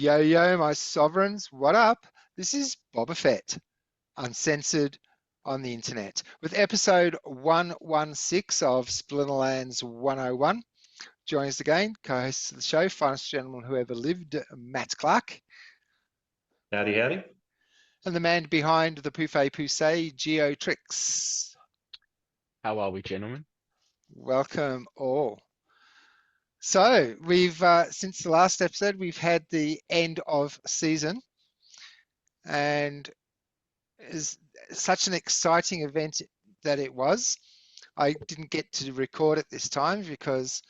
Yo, my sovereigns, what up? This is Boba Fett, uncensored on the internet, with episode 116 of Splinterlands 101. Joining us again, co-host of the show, finest gentleman who ever lived, Matt Clark. Howdy, howdy. And the man behind the Pouffet Poussey, Gio Tricks. How are we, gentlemen? Welcome all. So we've, since the last episode, we've had the end of season, and is such an exciting event that it was. I didn't get to record it this time because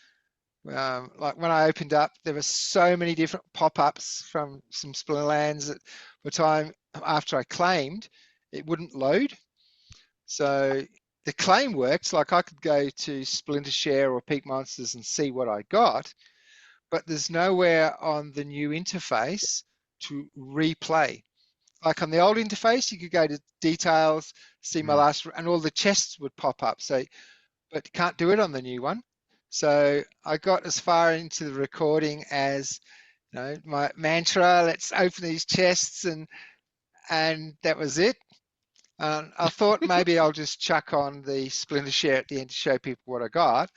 like when I opened up, there were so many different pop-ups from some Splinterlands that the time after I claimed, it wouldn't load. So the claim worked, like I could go to Splinter Share or Peak Monsters and see what I got, but there's nowhere on the new interface to replay. Like on the old interface, you could go to details, see my last, and all the chests would pop up. So, but you can't do it on the new one. So I got as far into the recording as, you know, my mantra, let's open these chests, and that was it. I thought maybe I'll just chuck on the Splinter Share at the end to show people what I got.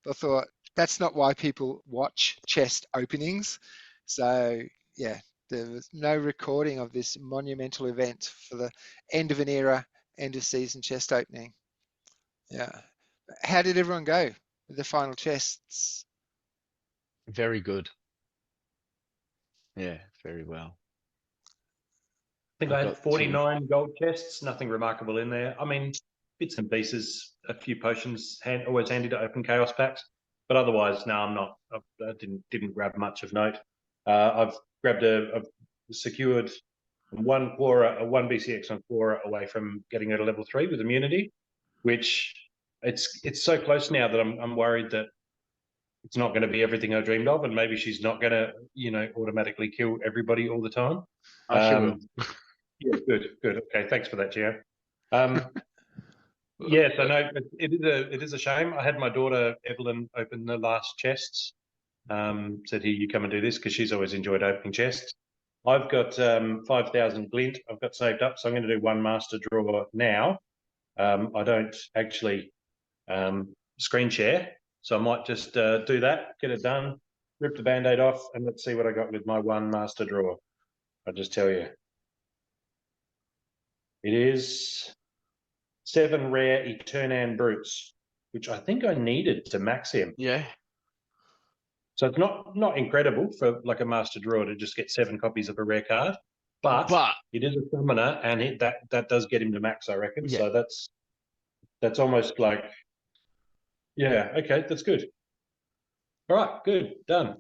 But I thought that's not why people watch chest openings. So yeah, there was no recording of this monumental event for the end of an era, end of season chest opening. Yeah. How did everyone go with the final chests? Very good. Yeah, very well. I think I had 49 gold chests, nothing remarkable in there. I mean, bits and pieces, a few potions, always handy to open chaos packs. But otherwise, no, I'm not. I didn't grab much of note. I've grabbed I've secured one BCX on Quora away from getting her to level 3 with immunity, which it's so close now that I'm worried that it's not going to be everything I dreamed of, and maybe she's not going to, you know, automatically kill everybody all the time. She will. Yeah, good. Okay, thanks for that, Gio. Yeah, so no, it is a shame. I had my daughter Evelyn open the last chests. Said, "Here, you come and do this," because she's always enjoyed opening chests. I've got 5,000 glint. I've got saved up, so I'm going to do one master drawer now. I don't actually screen share, so I might just do that, get it done, rip the band-aid off, and let's see what I got with my one master drawer. I'll just tell you. It is 7 rare Eternan Brutes, which I think I needed to max him. Yeah. So it's not incredible for like a master drawer to just get 7 copies of a rare card, but it is a summoner, and that does get him to max, I reckon. Yeah. So that's almost like, yeah, okay, that's good. All right, good, done.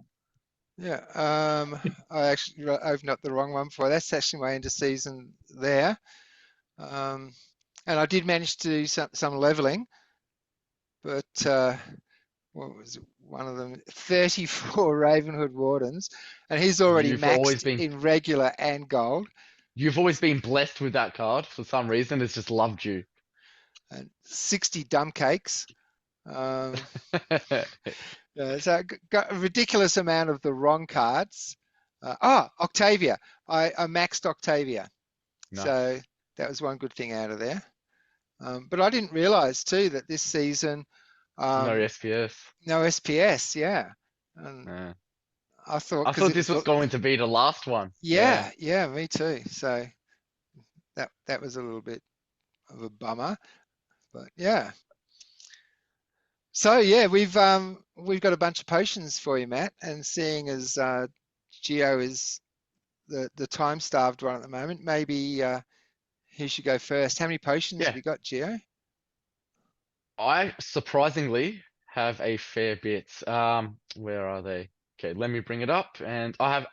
Yeah, I actually opened up the wrong one for that's actually my end of season there. And I did manage to do some leveling, but what was it? One of them, 34 Ravenhood Wardens, and he's already maxed in regular and gold. You've always been blessed with that card for some reason. It's just loved you. And 60 dumb cakes. Yeah, so I got a ridiculous amount of the wrong cards. Octavia. I maxed Octavia. Nice. So that was one good thing out of there. But I didn't realize too that this season no SPS. No SPS, yeah. I thought this was going to be the last one. Yeah, me too. So that was a little bit of a bummer, but yeah. So yeah, we've got a bunch of potions for you, Matt, and seeing as Gio is the time-starved one at the moment, maybe he should go first. How many potions have you got, Gio? I surprisingly have a fair bit. Where are they? Okay, let me bring it up. And I have,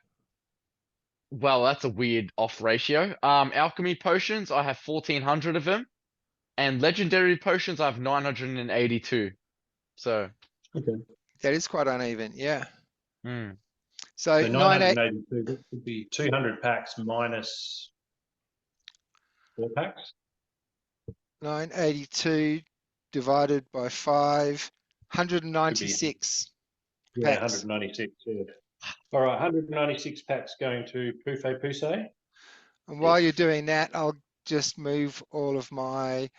well, that's a weird off ratio. Alchemy potions, I have 1,400 of them. And legendary potions, I have 982. So. Okay. That is quite uneven, yeah. So 982, that would be 200 packs minus 4 packs? 982 divided by 5, 196. Yeah, 196. Yeah. All right, 196 packs going to Poufe Pousse. And while Yes. you're doing that, I'll just move all of my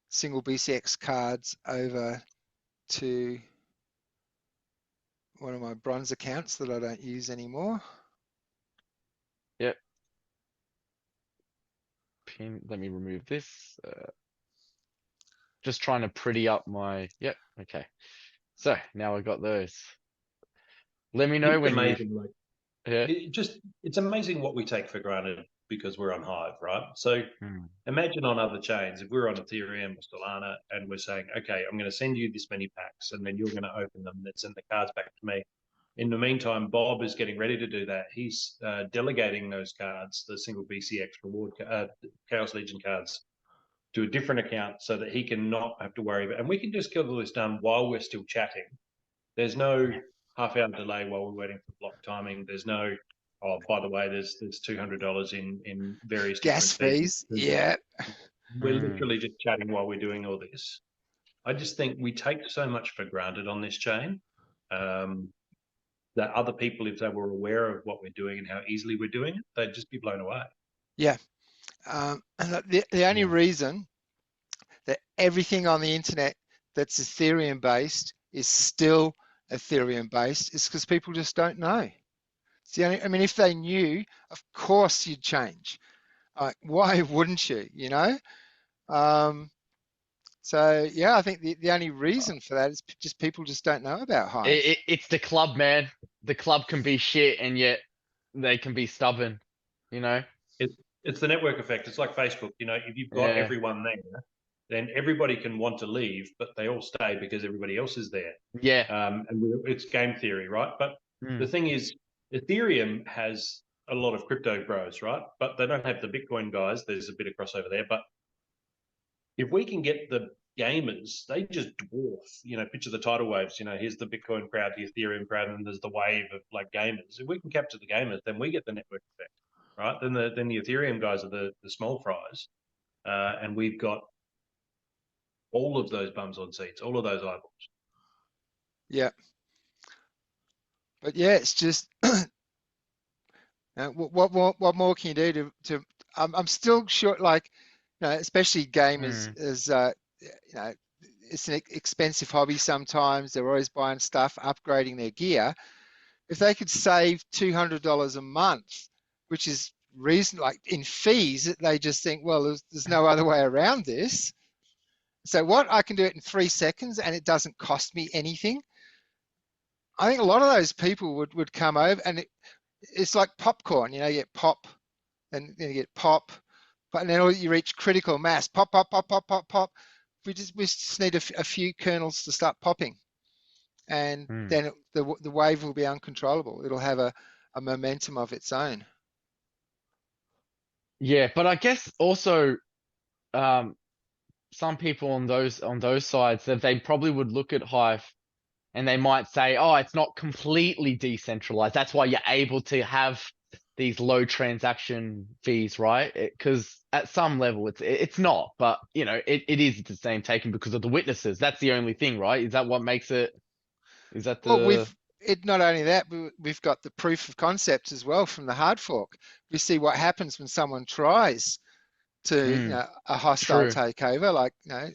single BCX cards over to one of my bronze accounts that I don't use anymore. Yep. Let me remove this. Just trying to pretty up my. Yep. Okay. So now I got those. Let me know It's when you. amazing. Like, Yeah. it's amazing what we take for granted because we're on Hive, right? So imagine on other chains, if we're on Ethereum or Solana and we're saying, okay, I'm going to send you this many packs and then you're going to open them and send the cards back to me. In the meantime, Bob is getting ready to do that. He's delegating those cards, the single BCX reward, Chaos Legion cards, to a different account so that he can not have to worry about. And we can just get all this done while we're still chatting. There's no half-hour delay while we're waiting for block timing. There's no, oh, by the way, there's $200 in various Gas different fees. fees, yeah. We're literally just chatting while we're doing all this. I just think we take so much for granted on this chain. That other people, if they were aware of what we're doing and how easily we're doing it, they'd just be blown away. Yeah. And the only reason that everything on the internet that's Ethereum based is still Ethereum based is because people just don't know. It's the only, I mean, if they knew, of course you'd change. Why wouldn't you, you know? So yeah, I think the only reason for that is just people just don't know about Hive. It's the club, man. The club can be shit, and yet they can be stubborn. You know. It's the network effect. It's like Facebook. You know, if you've got Yeah. everyone there, then everybody can want to leave, but they all stay because everybody else is there. Yeah. It's game theory, right? But the thing is, Ethereum has a lot of crypto bros, right? But they don't have the Bitcoin guys. There's a bit of crossover there. But if we can get the gamers, they just dwarf, you know, picture the tidal waves, you know, here's the Bitcoin crowd, the Ethereum crowd, and there's the wave of like gamers. If we can capture the gamers, then we get the network effect, right? Then the Ethereum guys are the small fries. And we've got all of those bums on seats, all of those eyeballs. Yeah. But yeah, it's just what more can you do to I'm still sure, like, you know, especially gamers is you know, it's an expensive hobby sometimes. They're always buying stuff, upgrading their gear. If they could save $200 a month, which is reason, like in fees, they just think, well, there's no other way around this. So what, I can do it in 3 seconds and it doesn't cost me anything. I think a lot of those people would come over, and it's like popcorn, you know, you get pop and then you get pop, but then you reach critical mass, pop, pop, pop, pop, pop, pop. We just need a few kernels to start popping, and then the wave will be uncontrollable. It'll have a momentum of its own. Yeah, but I guess also some people on those sides that they probably would look at Hive and they might say, oh, it's not completely decentralized. That's why you're able to have these low transaction fees, right? Because at some level it's not, but you know, it is the same taken because of the witnesses. That's the only thing, right? Is that what makes it? Is that the? Well, not only that, we've got the proof of concept as well from the hard fork. We see what happens when someone tries to, you know, a hostile takeover, like, you know,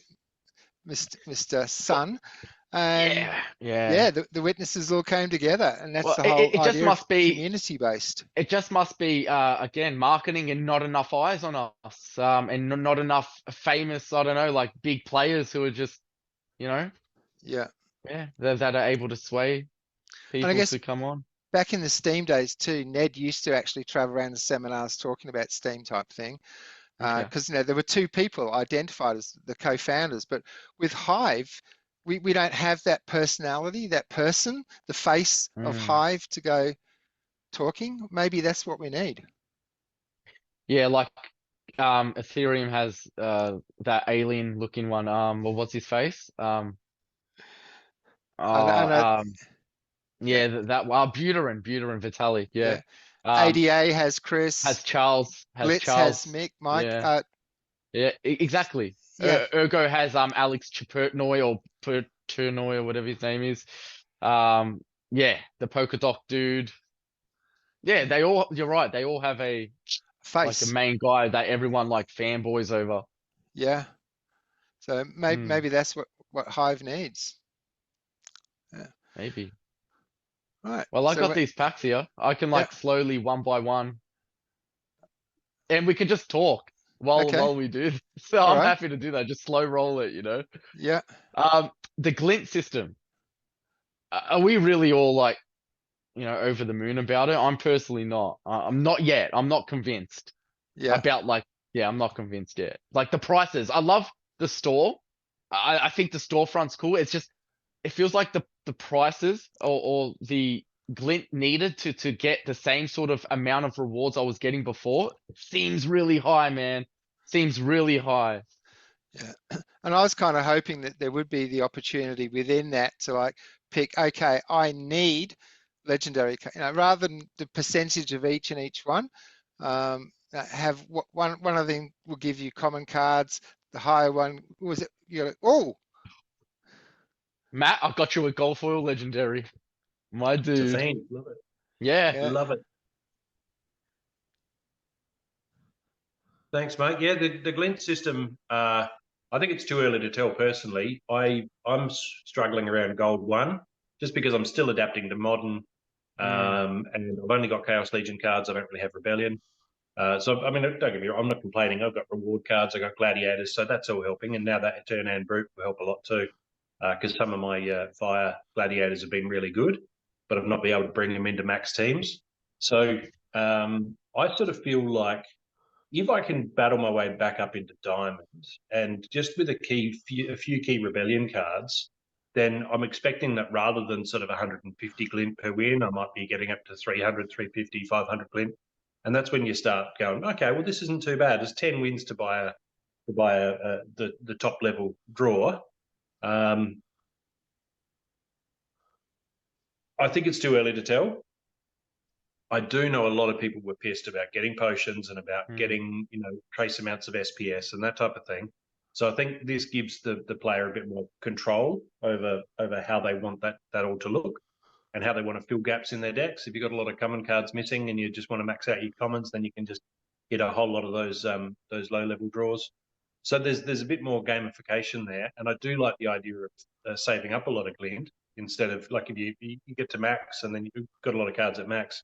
Mr. Sun, and yeah, the witnesses all came together, and that's the whole it just idea must of be community based. It just must be again marketing and not enough eyes on us, and not enough famous, I don't know, like big players who are just, you know, Yeah, that are able to sway and people I guess to come on. back in the Steam days too, Ned used to actually travel around the seminars talking about Steam type thing. Because you know, there were two people identified as the co-founders, but with Hive, we don't have that personality, that person, the face of Hive to go talking. Maybe that's what we need. Yeah, like Ethereum has that alien looking one. Well, what's his face? I know, Yeah, that Buterin Vitalik. Yeah. ADA has Chris, Has Charles. Blitz has Mick, Mike. Yeah. Yeah, exactly. Yeah. Ergo has Alex Chapertnoy or Perturnoy or whatever his name is. Yeah, the polka dot dude. Yeah, you're right. They all have like a Face. main guy that everyone like fanboys over. Yeah. So Hmm, maybe that's what Hive needs. Yeah. maybe. Right. Well, I So got these packs here. I can yeah. like slowly one by one, and we can just talk Okay. while we do this. So All I'm right. happy to do that. Just slow roll it, you know. Yeah. The Glint system. Are we really all like, over the moon about it? I'm personally not. I'm not yet. I'm not convinced Yeah. about like, yeah, I'm not convinced yet. Like the prices. I love the store. I think the storefront's cool. It's just it feels like the prices or the Glint needed to get the same sort of amount of rewards I was getting before seems really high, man. Seems really high. Yeah. And I was kind of hoping that there would be the opportunity within that to like pick, okay, I need legendary, rather than the percentage of each and each one. Have one of them will give you common cards. The higher one was it? Oh, Matt, I got you a gold foil legendary. My It's a dude. fiend. Love it. Yeah. yeah, Love it. Thanks, mate. Yeah, the Glint system, I think it's too early to tell personally. I'm struggling around Gold 1 just because I'm still adapting to Modern, Mm. and I've only got Chaos Legion cards. I don't really have Rebellion. So, I mean, don't get me wrong, I'm not complaining. I've got reward cards, I've got Gladiators, so that's all helping. And now that Eternan Brute will help a lot too, because some of my Fire Gladiators have been really good, but I've not been able to bring them into max teams. So I sort of feel like if I can battle my way back up into diamonds and just with a few key rebellion cards, then I'm expecting that rather than sort of 150 glint per win, I might be getting up to 300, 350, 500 glint. And that's when you start going, okay, well, this isn't too bad. There's 10 wins to buy the top level draw. I think it's too early to tell. I do know a lot of people were pissed about getting potions and about Mm. getting, trace amounts of SPS and that type of thing. So I think this gives the player a bit more control over how they want that all to look and how they want to fill gaps in their decks. If you've got a lot of common cards missing and you just want to max out your commons, then you can just get a whole lot of those low level draws. So there's a bit more gamification there, and I do like the idea of saving up a lot of glint instead of like if you get to max and then you've got a lot of cards at max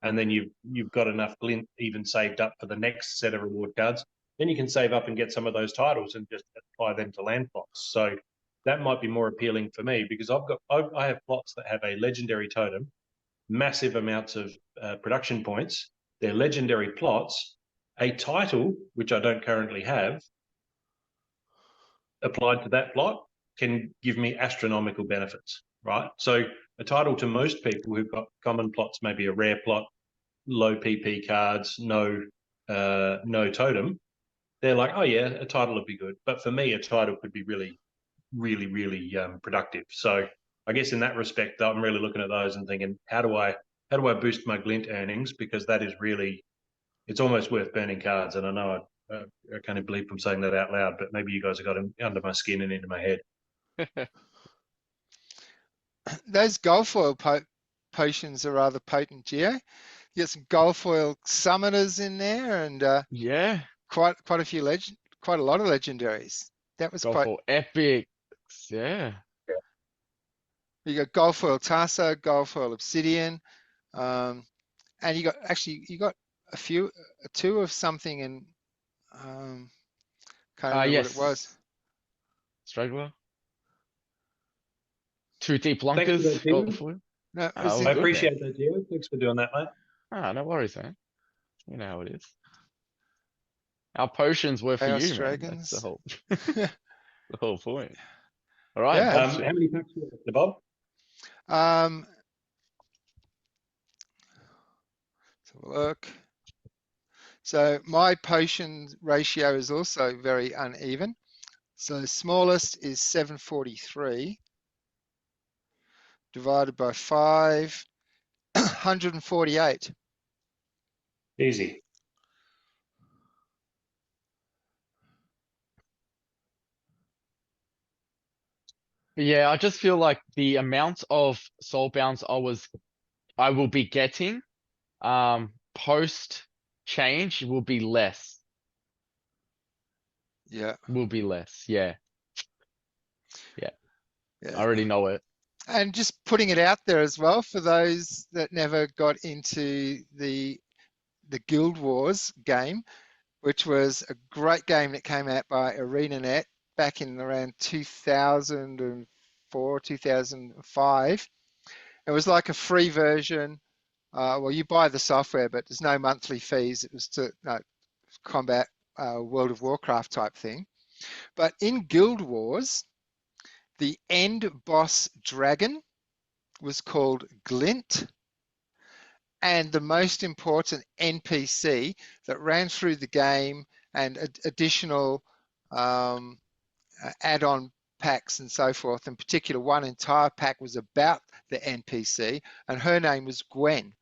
and then you've got enough glint even saved up for the next set of reward cards, then you can save up and get some of those titles and just apply them to land plots. So that might be more appealing for me because I have plots that have a legendary totem, massive amounts of production points. They're legendary plots, a title which I don't currently have applied to that plot can give me astronomical benefits, right? So a title to most people who've got common plots, maybe a rare plot, low PP cards, no totem, they're like, oh yeah, a title would be good. But for me, a title could be really, really, really productive. So I guess in that respect, I'm really looking at those and thinking, how do I boost my glint earnings? Because that is really, it's almost worth burning cards. And I know I can't believe I'm saying that out loud, but maybe you guys have got under my skin and into my head. those gold foil potions are rather potent, Gio. You got some gold foil summoners in there, and Yeah. quite quite a lot of legendaries. That was Go quite. for epics. Yeah. You got gold foil Tasso, gold foil Obsidian, and you got two of something, and um, can't remember what it was. Yes. Straggler. Two deep Thanks for that, lunkers. Go Tim. for it. No, it Ah, was all I in. good, man. appreciate that, Gio. Thanks for doing that, mate. Ah, no worries, man. You know how it is. Our potions were for Chaos you, man. That's Dragons. the whole point. All right, Yeah. Bob. How many packs do you have, Bob? Um, let's have a look. So my potion ratio is also very uneven. So smallest is 743 divided by 5, 148. Easy. Yeah, I just feel like the amount of soul bounds I will be getting post change will be less. Yeah. Will be less. Yeah. I Yeah. already know it. And just putting it out there as well for those that never got into the Guild Wars game, which was a great game that came out by ArenaNet back in around 2004, 2005. It was like a free version. Well, you buy the software, but there's no monthly fees. It was to combat World of Warcraft type thing. But in Guild Wars, the end boss dragon was called Glint, and the most important NPC that ran through the game and additional add-on packs and so forth. In particular, one entire pack was about the NPC, and her name was Gwen,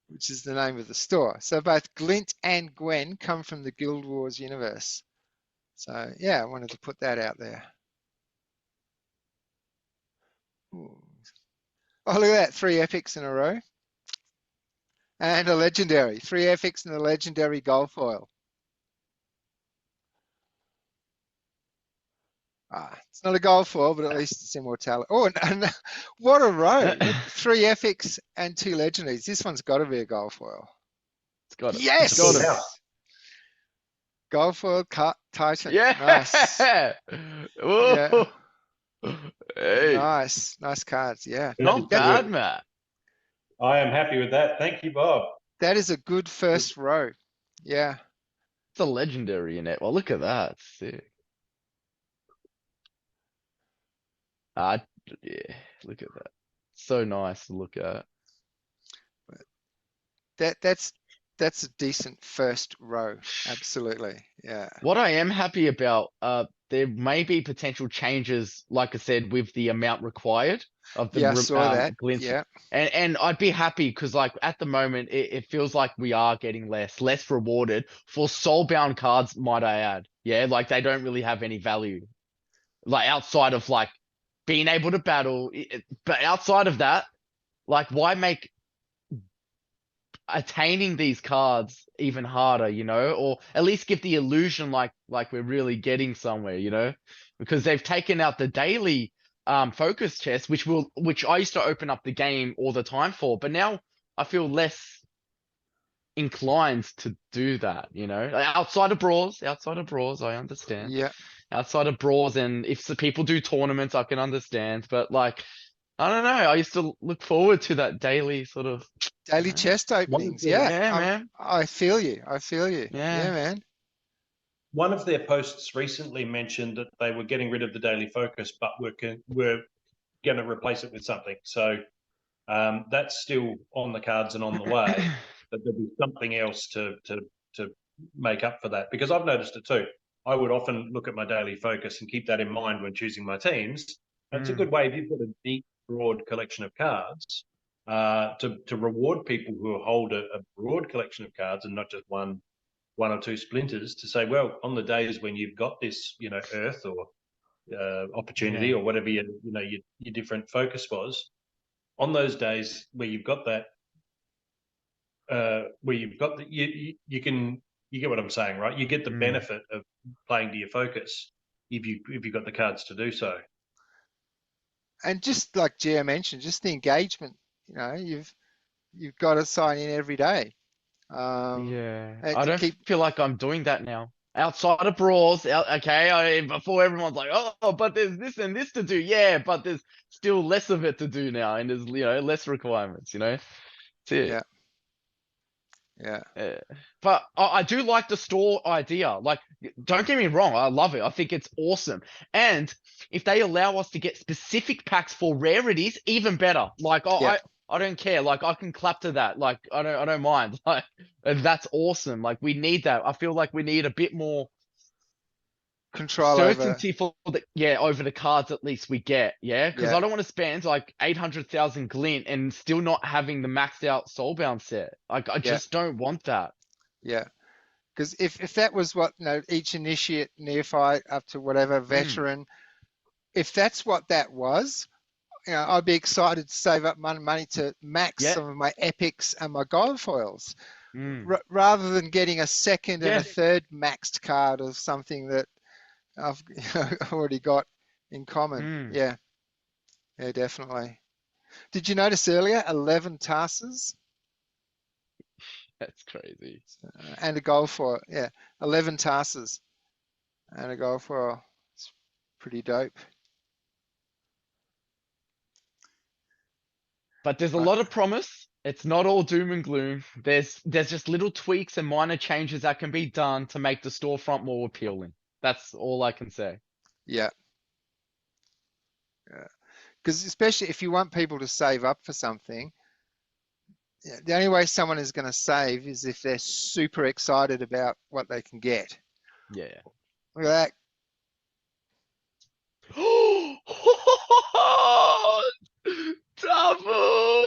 which is the name of the store. So both Glint and Gwen come from the Guild Wars universe. So yeah, I wanted to put that out there. Ooh. Oh, look at that, 3 epics in a row. And a legendary, 3 epics and a legendary gold foil. It's not a gold foil, but at least it's immortality. Oh, and what a row. Look, 3 epics and 2 legendaries. This one's got to be a gold foil. It's got it. Yes! It's got it. Gold foil Titan. Yeah. Nice. Whoa. Yeah. Hey. Nice cards. Yeah. Not bad, Matt. I am happy with that. Thank you, Bob. That is a good first row. Yeah. It's a legendary in it. Well, look at that. Sick. Yeah, look at that. So nice to look at. That's a decent first row. Absolutely. Yeah. What I am happy about, there may be potential changes, like I said, with the amount required of the Yeah, I saw that. Glint. Yeah. And I'd be happy because like at the moment it feels like we are getting less rewarded for soulbound cards, might I add. Yeah, like they don't really have any value. Like outside of like being able to battle, but outside of that, like why make attaining these cards even harder, you know, or at least give the illusion like we're really getting somewhere, you know, because they've taken out the daily focus chest, which I used to open up the game all the time for, but now I feel less inclined to do that, you know, outside of brawls, I understand. Yeah. Outside of brawls, and if the people do tournaments, I can understand, but like I don't know. I used to look forward to that daily sort of Daily chest openings. Yeah, Yeah. man. I feel you. Yeah, man. One of their posts recently mentioned that they were getting rid of the daily focus, but we're going to replace it with something. So that's still on the cards and on the way. But there'll be something else to make up for that, because I've noticed it too. I would often look at my daily focus and keep that in mind when choosing my teams. And it's a good way if you've got a deep, broad collection of cards to reward people who hold a broad collection of cards and not just one or two splinters, to say, well, on the days when you've got this, you know, earth or opportunity or whatever your different focus was, on those days where you've got that, you get what I'm saying, right? You get the benefit of playing to your focus if you've got the cards to do so. And just like Gio mentioned, just the engagement, you know, you've got to sign in every day. I don't feel like I'm doing that now. Outside of brawls, before everyone's like, oh, but there's this and this to do. Yeah, but there's still less of it to do now, and there's, you know, less requirements, you know? That's it. Yeah. But I do like the store idea. Like, don't get me wrong, I love it. I think it's awesome. And if they allow us to get specific packs for rarities, even better. Like, I don't care. Like, I can clap to that. Like, I don't mind. Like, and that's awesome. Like, we need that. I feel like we need a bit more Control certainty over the cards at least we get. Yeah, because I don't want to spend like 800,000 glint and still not having the maxed out soulbound set. Like, I just don't want that. Yeah, because if that was what, you know, each initiate, neophyte, up to whatever veteran, if that's what that was, I'd be excited to save up money to max Yeah. some of my epics and my gold foils, Mm. rather than getting a second and Yeah. a third maxed card of something that I've already got in common. Mm. Yeah, definitely. Did you notice earlier 11 tasses That's crazy. and a gold foil? Yeah, 11 tasses and a gold foil. It's pretty dope. But there's a Right. lot of promise. It's not all doom and gloom. There's just little tweaks and minor changes that can be done to make the storefront more appealing. That's all I can say. Yeah. Because especially if you want people to save up for something, the only way someone is going to save is if they're super excited about what they can get. Yeah. Look at that. Double!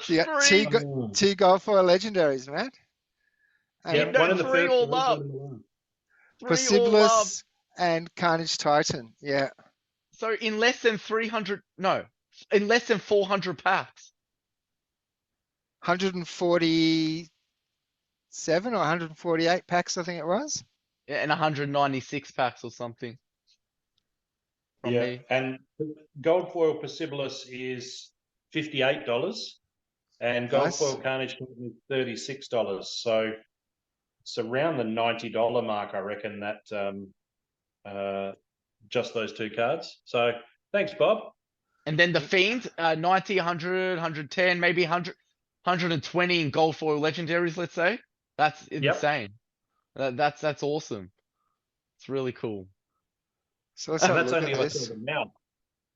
So you got Three! two gold foil legendaries, man. Yeah, And one in the Three first all round, up. one in the one. Three all up. Possibilis and Carnage Titan. Yeah. So in less than 300, no, in less than 400 packs. 147 or 148 packs, I think it was. Yeah, and 196 packs or something. From Yeah, me. and gold foil Possibilis is $58, and gold Nice. foil Carnage is $36. So it's around the $90 mark, I reckon. That just those two cards. So thanks, Bob. And then the Fiend, 90, 100, 110, maybe 100, 120 in gold foil legendaries, let's say. That's insane. That's awesome. It's really cool. So let's And have a that's look only at if I sell this. them now.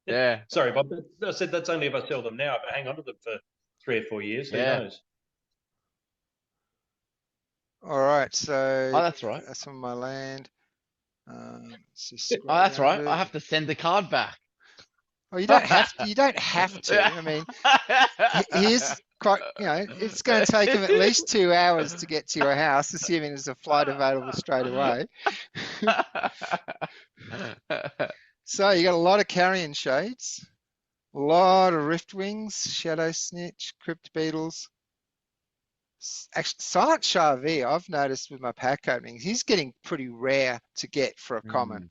Yeah. Sorry, Bob. I said that's only if I sell them now, but hang on to them for 3 or 4 years. Who Yeah. knows? All right, so Oh, that's right. that's on my land. Let's just Oh, scroll that's down a right. I bit. have to send the card back. Well, you don't have to. You don't have to. I mean, here's quite. It's going to take him at least 2 hours to get to your house, assuming there's a flight available straight away. So you got a lot of carrion shades, a lot of Riftwings, Shadow Snitch, Crypt Beetles. Actually, Silent Charvi, I've noticed with my pack openings, he's getting pretty rare to get for a common.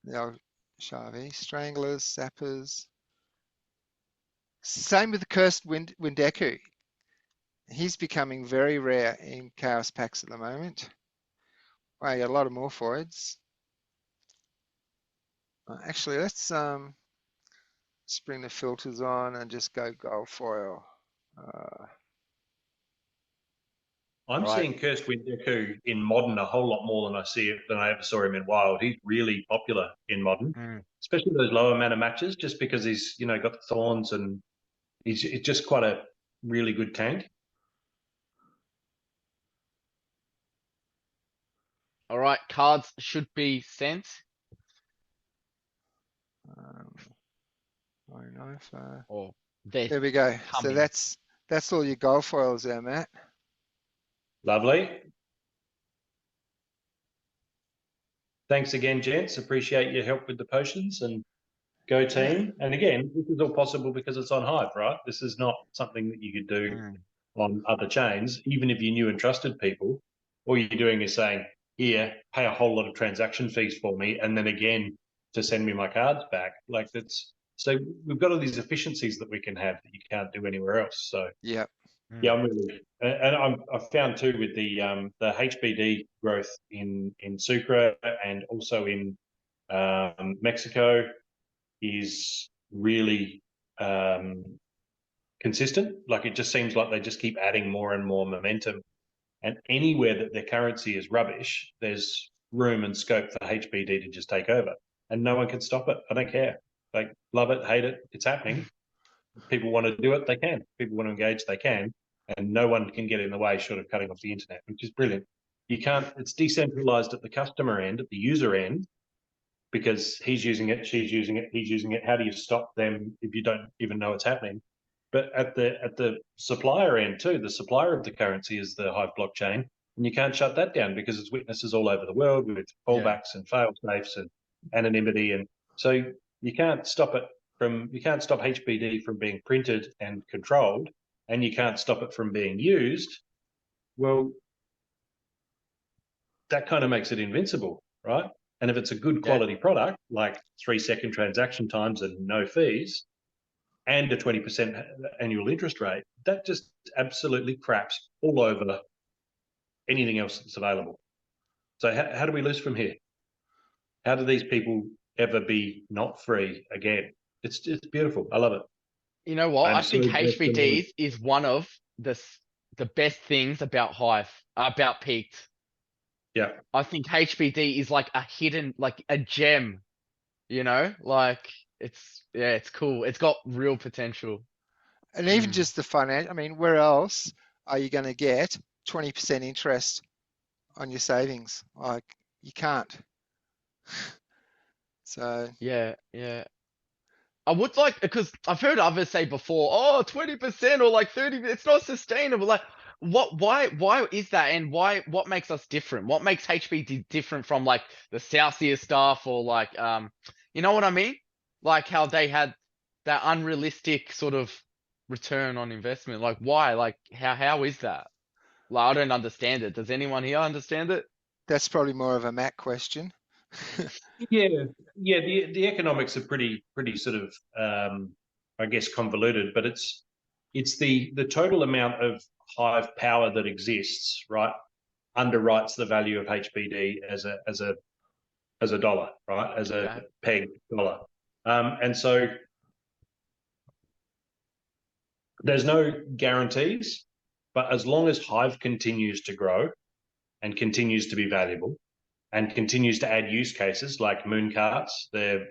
The old Charvi, Stranglers, Sappers. Same with the Cursed Windeku. He's becoming very rare in Chaos packs at the moment. Wow, you got a lot of Morphoids. Actually, let's bring the filters on and just go gold foil. I'm Right. seeing Cursed Windeku in modern a whole lot more than I ever saw him in wild. He's really popular in modern, especially those lower mana matches, just because he's got the thorns and it's just quite a really good tank. All right, cards should be sent. Or There we go. So coming. that's all your gold foils there, Matt. Lovely. Thanks again, gents. Appreciate your help with the potions and go team. And again, this is all possible because it's on Hive, right? This is not something that you could do on other chains. Even if you knew and trusted people, all you're doing is saying, here, pay a whole lot of transaction fees for me, and then again to send me my cards back. So we've got all these efficiencies that we can have that you can't do anywhere else. So yeah, I'm really, and I've found too with the HBD growth in Sucre and also in Mexico is really consistent. Like it just seems like they just keep adding more and more momentum. And anywhere that their currency is rubbish, there's room and scope for HBD to just take over, and no one can stop it. I don't care. Like love it, hate it, it's happening. People want to do it, they can. People want to engage, they can. And no one can get in the way short of cutting off the internet, which is brilliant. You can't, it's decentralized at the customer end, at the user end, because he's using it, she's using it, he's using it. How do you stop them if you don't even know it's happening? But at the supplier end too, the supplier of the currency is the Hive blockchain, and you can't shut that down because it's witnesses all over the world with fallbacks and fail safes and anonymity, and so you can't stop it HBD from being printed and controlled, and you can't stop it from being used. Well, that kind of makes it invincible, right? And if it's a good quality product, like 3-second transaction times and no fees, and a 20% annual interest rate, that just absolutely craps all over anything else that's available. So how do we lose from here? How do these people ever be not free again? It's beautiful. I love it. You know what? I so think blessed and HBDs is one of the best things about Hive, about Peaked. Yeah. I think HBD is like a hidden, like a gem, you know, like it's cool. It's got real potential. And even just the financial, I mean, where else are you going to get 20% interest on your savings? Like, you can't. So Yeah. I would like, because I've heard others say before, oh, 20% or like 30, it's not sustainable. Like, why is that? And what makes us different? What makes HBD different from like the Southia stuff or like, you know what I mean? Like how they had that unrealistic sort of return on investment. Like, why? Like, how is that? Like, I don't understand it. Does anyone here understand it? that's probably more of a Mac question. Yeah. The economics are pretty sort of I guess convoluted, but it's the total amount of Hive power that exists, right, underwrites the value of HBD as a dollar, right, as a Okay. peg dollar, and so there's no guarantees, but as long as Hive continues to grow and continues to be valuable and continues to add use cases like moon carts, their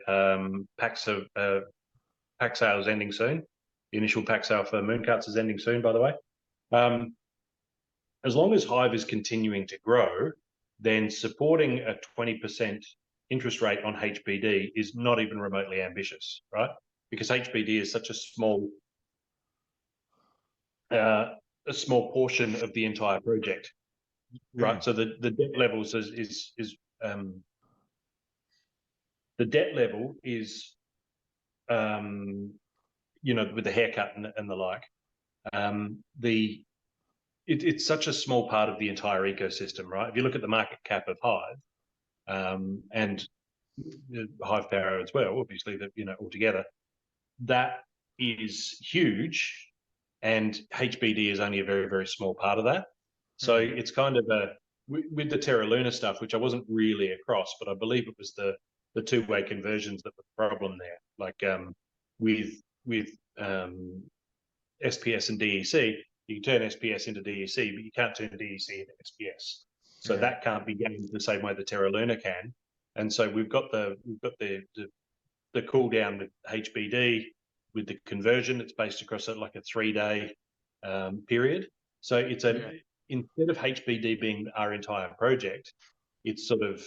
pack sale is ending soon. The initial pack sale for moon carts is ending soon, by the way. As long as Hive is continuing to grow, then supporting a 20% interest rate on HBD is not even remotely ambitious, right? Because HBD is such a small portion of the entire project, right? So the debt levels is the debt level is with the haircut and the like. It's such a small part of the entire ecosystem, right? If you look at the market cap of Hive and Hive Power as well, obviously, that altogether, that is huge, and HBD is only a very, very small part of that. So it's kind of with the Terra Luna stuff, which I wasn't really across, but I believe it was the two-way conversions that were the problem there. Like with SPS and DEC, you can turn SPS into DEC, but you can't turn DEC into SPS. So that can't be gained the same way the Terra Luna can. And so we've got the cooldown with HBD with the conversion. It's based across like a 3-day period. So it's instead of HBD being our entire project, it's sort of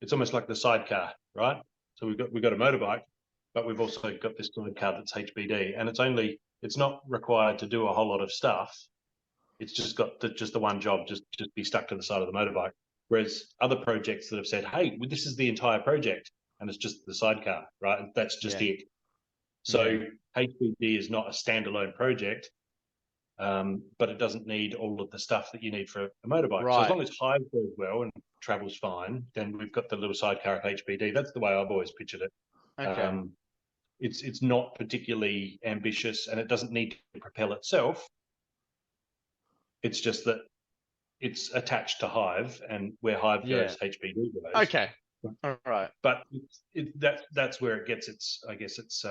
it's almost like the sidecar, right? So we've got a motorbike, but we've also got this sidecar that's HBD, and it's not required to do a whole lot of stuff. It's just got the one job, just be stuck to the side of the motorbike. Whereas other projects that have said, hey, this is the entire project, and it's just the sidecar, right? That's just it. So HBD is not a standalone project, but it doesn't need all of the stuff that you need for a motorbike. Right. So as long as Hive goes well and travels fine, then we've got the little sidecar of HBD. That's the way I've always pictured it. Okay. It's not particularly ambitious, and it doesn't need to propel itself. It's just that it's attached to Hive, and where Hive goes, HBD goes. Okay. All right. But that's where it gets its, I guess, its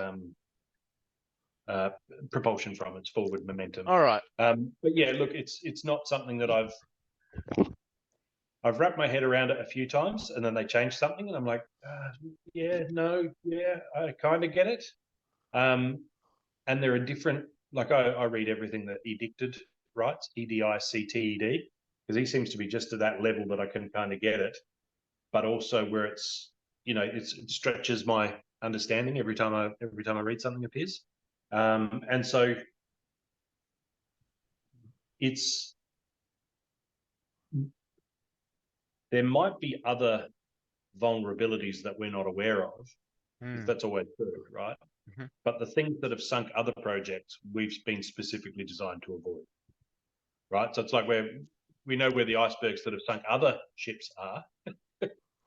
propulsion from, its forward momentum. All right. But yeah, look, it's not something that I've wrapped my head around it a few times, and then they change something, and I'm like, I kind of get it. And there are different, like I read everything that Edicted writes, EDICTED, because he seems to be just to that level that I can kind of get it, but also where it's, it stretches my understanding every time I read something of his. And so there might be other vulnerabilities that we're not aware of. That's always true, right? but the things that have sunk other projects, we've been specifically designed to avoid. Right, so it's like we know where the icebergs that have sunk other ships are,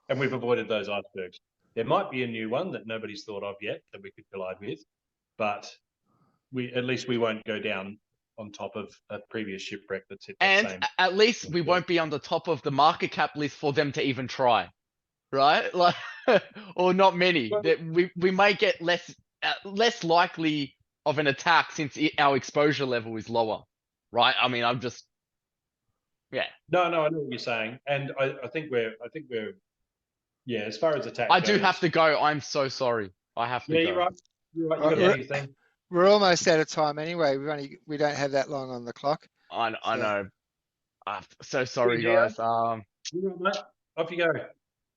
and we've avoided those icebergs. There might be a new one that nobody's thought of yet that we could collide with, but at least we won't go down on top of a previous shipwreck that's hit that And same. at least we won't be on the top of the market cap list for them to even try, right? Like, or not many. Well, That we may get less likely of an attack since our exposure level is lower, right? I mean, yeah. No, I know what you're saying, and I think we're yeah. As far as attack I goes, do have to go. I'm so sorry. I have to yeah, go. you're right. You're right. You Right, got to we're- do your thing. We're almost out of time anyway. We don't have that long on the clock. I So- know. I'm so sorry, Yeah. guys. You're right, mate. Off you go.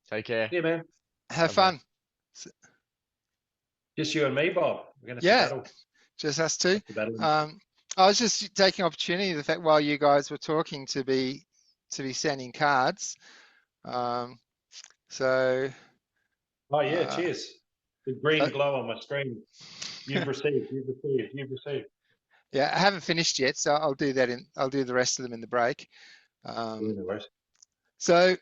Take care. Yeah, man. Have Bye-bye. fun. Just you and me, Bob. We're going to Yeah. battle. Just us two. Battle. I was just taking opportunity the fact while you guys were talking to be sending cards. So Oh yeah, cheers. The green uh, glow on my screen. You've received. yeah, I haven't finished yet, so I'll do that I'll do the rest of them in the break. No worries. So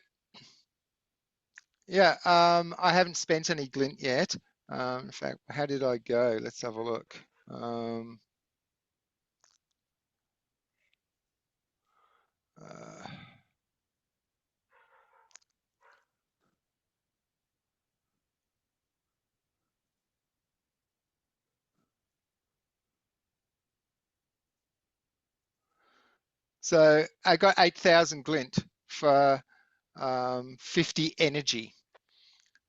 yeah, I haven't spent any glint yet. In fact, how did I go? Let's have a look. So I got 8,000 glint for 50 energy.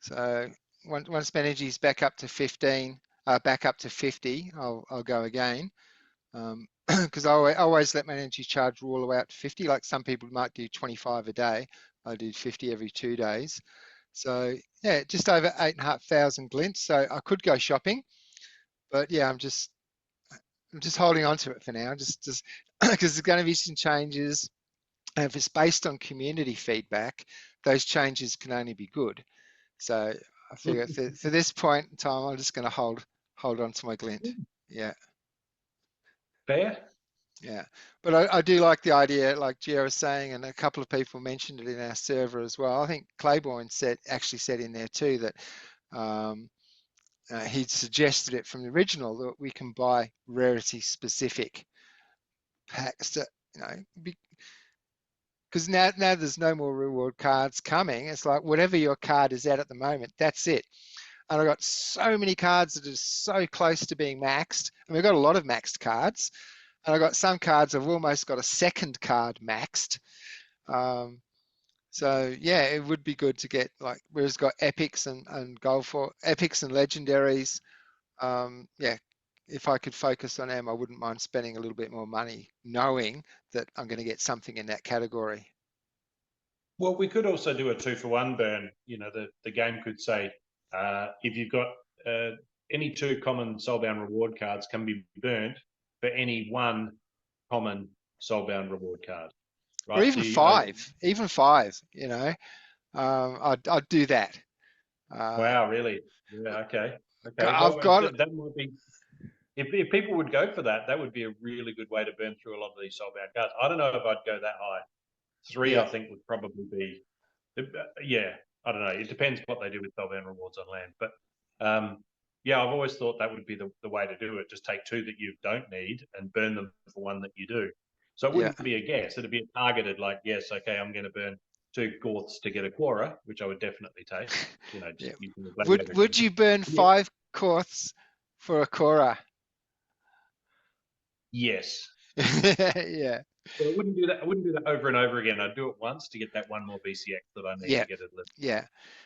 So once my energy is back up to 15, back up to 50, I'll go again. Because I always let my energy charge all the way out to 50. Like some people might do 25 a day. I do 50 every 2 days. So yeah, just over 8,500 glint. So I could go shopping, but yeah, I'm just holding on to it for now. Just because there's going to be some changes. And if it's based on community feedback, those changes can only be good. So I figure for this point in time, I'm just going to hold on to my glint. Yeah. Fair. Yeah. But I do like the idea, like Gio was saying, and a couple of people mentioned it in our server as well. I think Claiborne actually said in there too that he'd suggested it from the original that we can buy rarity specific packs that, because now there's no more reward cards coming. It's like whatever your card is at the moment, that's it. And I've got so many cards that are so close to being maxed. And we've got a lot of maxed cards. And I've got some cards I've almost got a second card maxed. So yeah, it would be good to get like where it's got epics and gold for epics and legendaries. Yeah, if I could focus on them, I wouldn't mind spending a little bit more money, knowing that I'm going to get something in that category. Well, we could also do a 2-for-1 burn. The game could say if you've got any 2 common soulbound reward cards can be burnt for any 1 common soulbound reward card. Right? Or even five. I'd do that. Wow, really? Yeah. Okay. I've got. That might be. If people would go for that, that would be a really good way to burn through a lot of these soulbound cards. I don't know if I'd go that high. 3, I think, would probably be. Yeah, I don't know. It depends what they do with soulbound rewards on land, but yeah, I've always thought that would be the way to do it. Just take 2 that you don't need and burn them for 1 that you do. So it wouldn't be a guess. It'd be a targeted, like, yes, okay, I'm going to burn 2 Gorths to get a Quora, which I would definitely take. Just using the Would you burn 5 Gorths for a Quora? Yes. Yeah. But I wouldn't do that. I wouldn't do that over and over again. I'd do it once to get that 1 more BCX that I need to get a list. Yeah.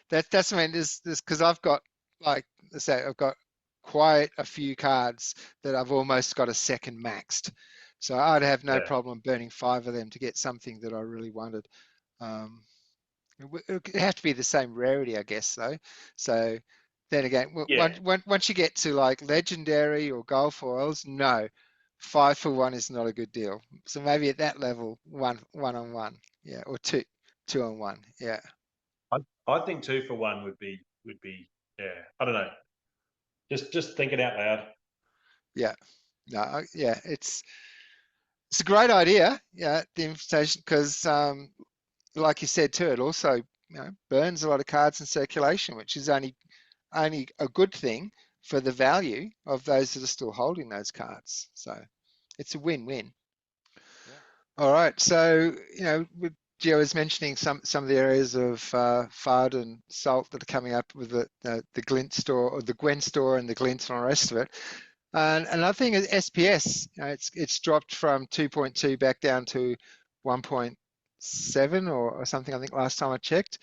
That's I mean this because I've got, like I say, I've got quite a few cards that I've almost got a second maxed. So I'd have no problem burning 5 of them to get something that I really wanted. It would have to be the same rarity, I guess, though. So then again, once you get to like legendary or gold foils, no, 5 for 1 is not a good deal. So maybe at that level, one on one, yeah, or two on 1, yeah. I think 2 for 1 would be, yeah. I don't know. Just think it out loud. Yeah, no, yeah, it's a great idea. Yeah, the invitation, because like you said too, it also burns a lot of cards in circulation, which is only a good thing for the value of those that are still holding those cards. So it's a win-win. All right, so with Gio was mentioning some of the areas of FUD and salt that are coming up with the Glint store or the Gwen store and the Glint and all the rest of it. And another thing is SPS. It's dropped from 2.2 back down to 1.7 or something, I think last time I checked.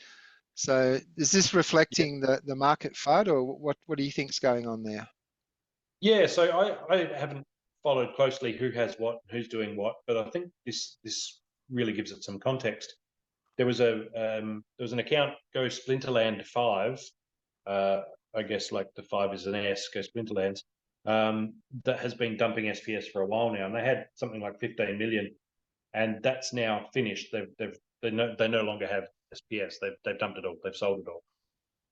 So is this reflecting the market FUD, or what do you think's going on there? Yeah, so I haven't followed closely who has what, who's doing what, but I think this really gives it some context. There was an account, Go Splinterland 5, I guess like the 5 is an S, Go Splinterlands, that has been dumping SPS for a while now, and they had something like 15 million, and that's now finished. They no longer have SPS. They've dumped it all. They've sold it all.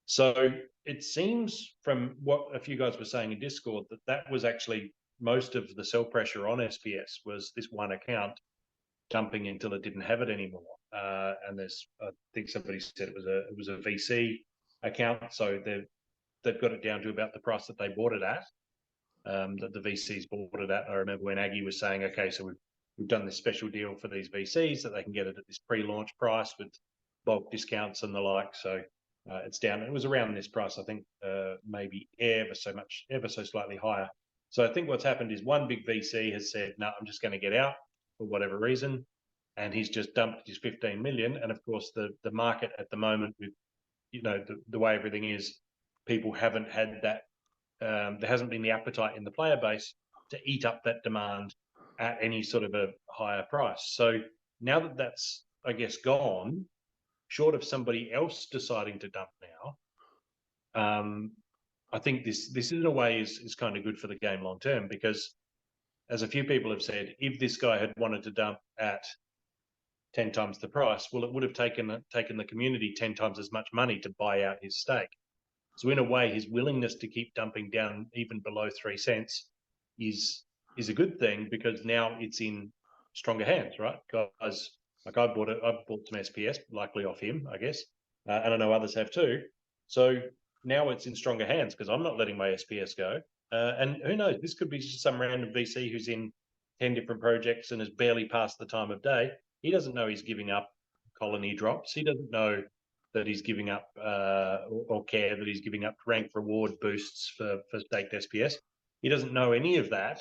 So it seems from what a few guys were saying in Discord that was actually most of the sell pressure on SPS was this one account dumping until it didn't have it anymore. And I think somebody said it was a VC account, so they've got it down to about the price that they bought it at. That the VCs bought it at. I remember when Aggie was saying, okay, so we've done this special deal for these VCs that they can get it at this pre-launch price with bulk discounts and the like. So it's down. It was around this price, I think, maybe ever so slightly higher. So I think what's happened is one big VC has said, no, I'm just going to get out for whatever reason, and he's just dumped his 15 million. And of course, the market at the moment, with the way everything is, people haven't had that. There hasn't been the appetite in the player base to eat up that demand at any sort of a higher price. So now that that's, I guess, gone, short of somebody else deciding to dump now, I think this in a way is kind of good for the game long term, because as a few people have said, if this guy had wanted to dump at 10 times the price, well, it would have taken the community 10 times as much money to buy out his stake. So in a way, his willingness to keep dumping down even below 3 cents is a good thing, because now it's in stronger hands, right? Guys, like I bought some SPS, likely off him, I guess, and I know others have too. So now it's in stronger hands because I'm not letting my SPS go. And who knows? This could be just some random VC who's in 10 different projects and has barely passed the time of day. He doesn't know he's giving up colony drops. He doesn't know that he's giving up or care that he's giving up rank reward boosts for staked SPS. He doesn't know any of that.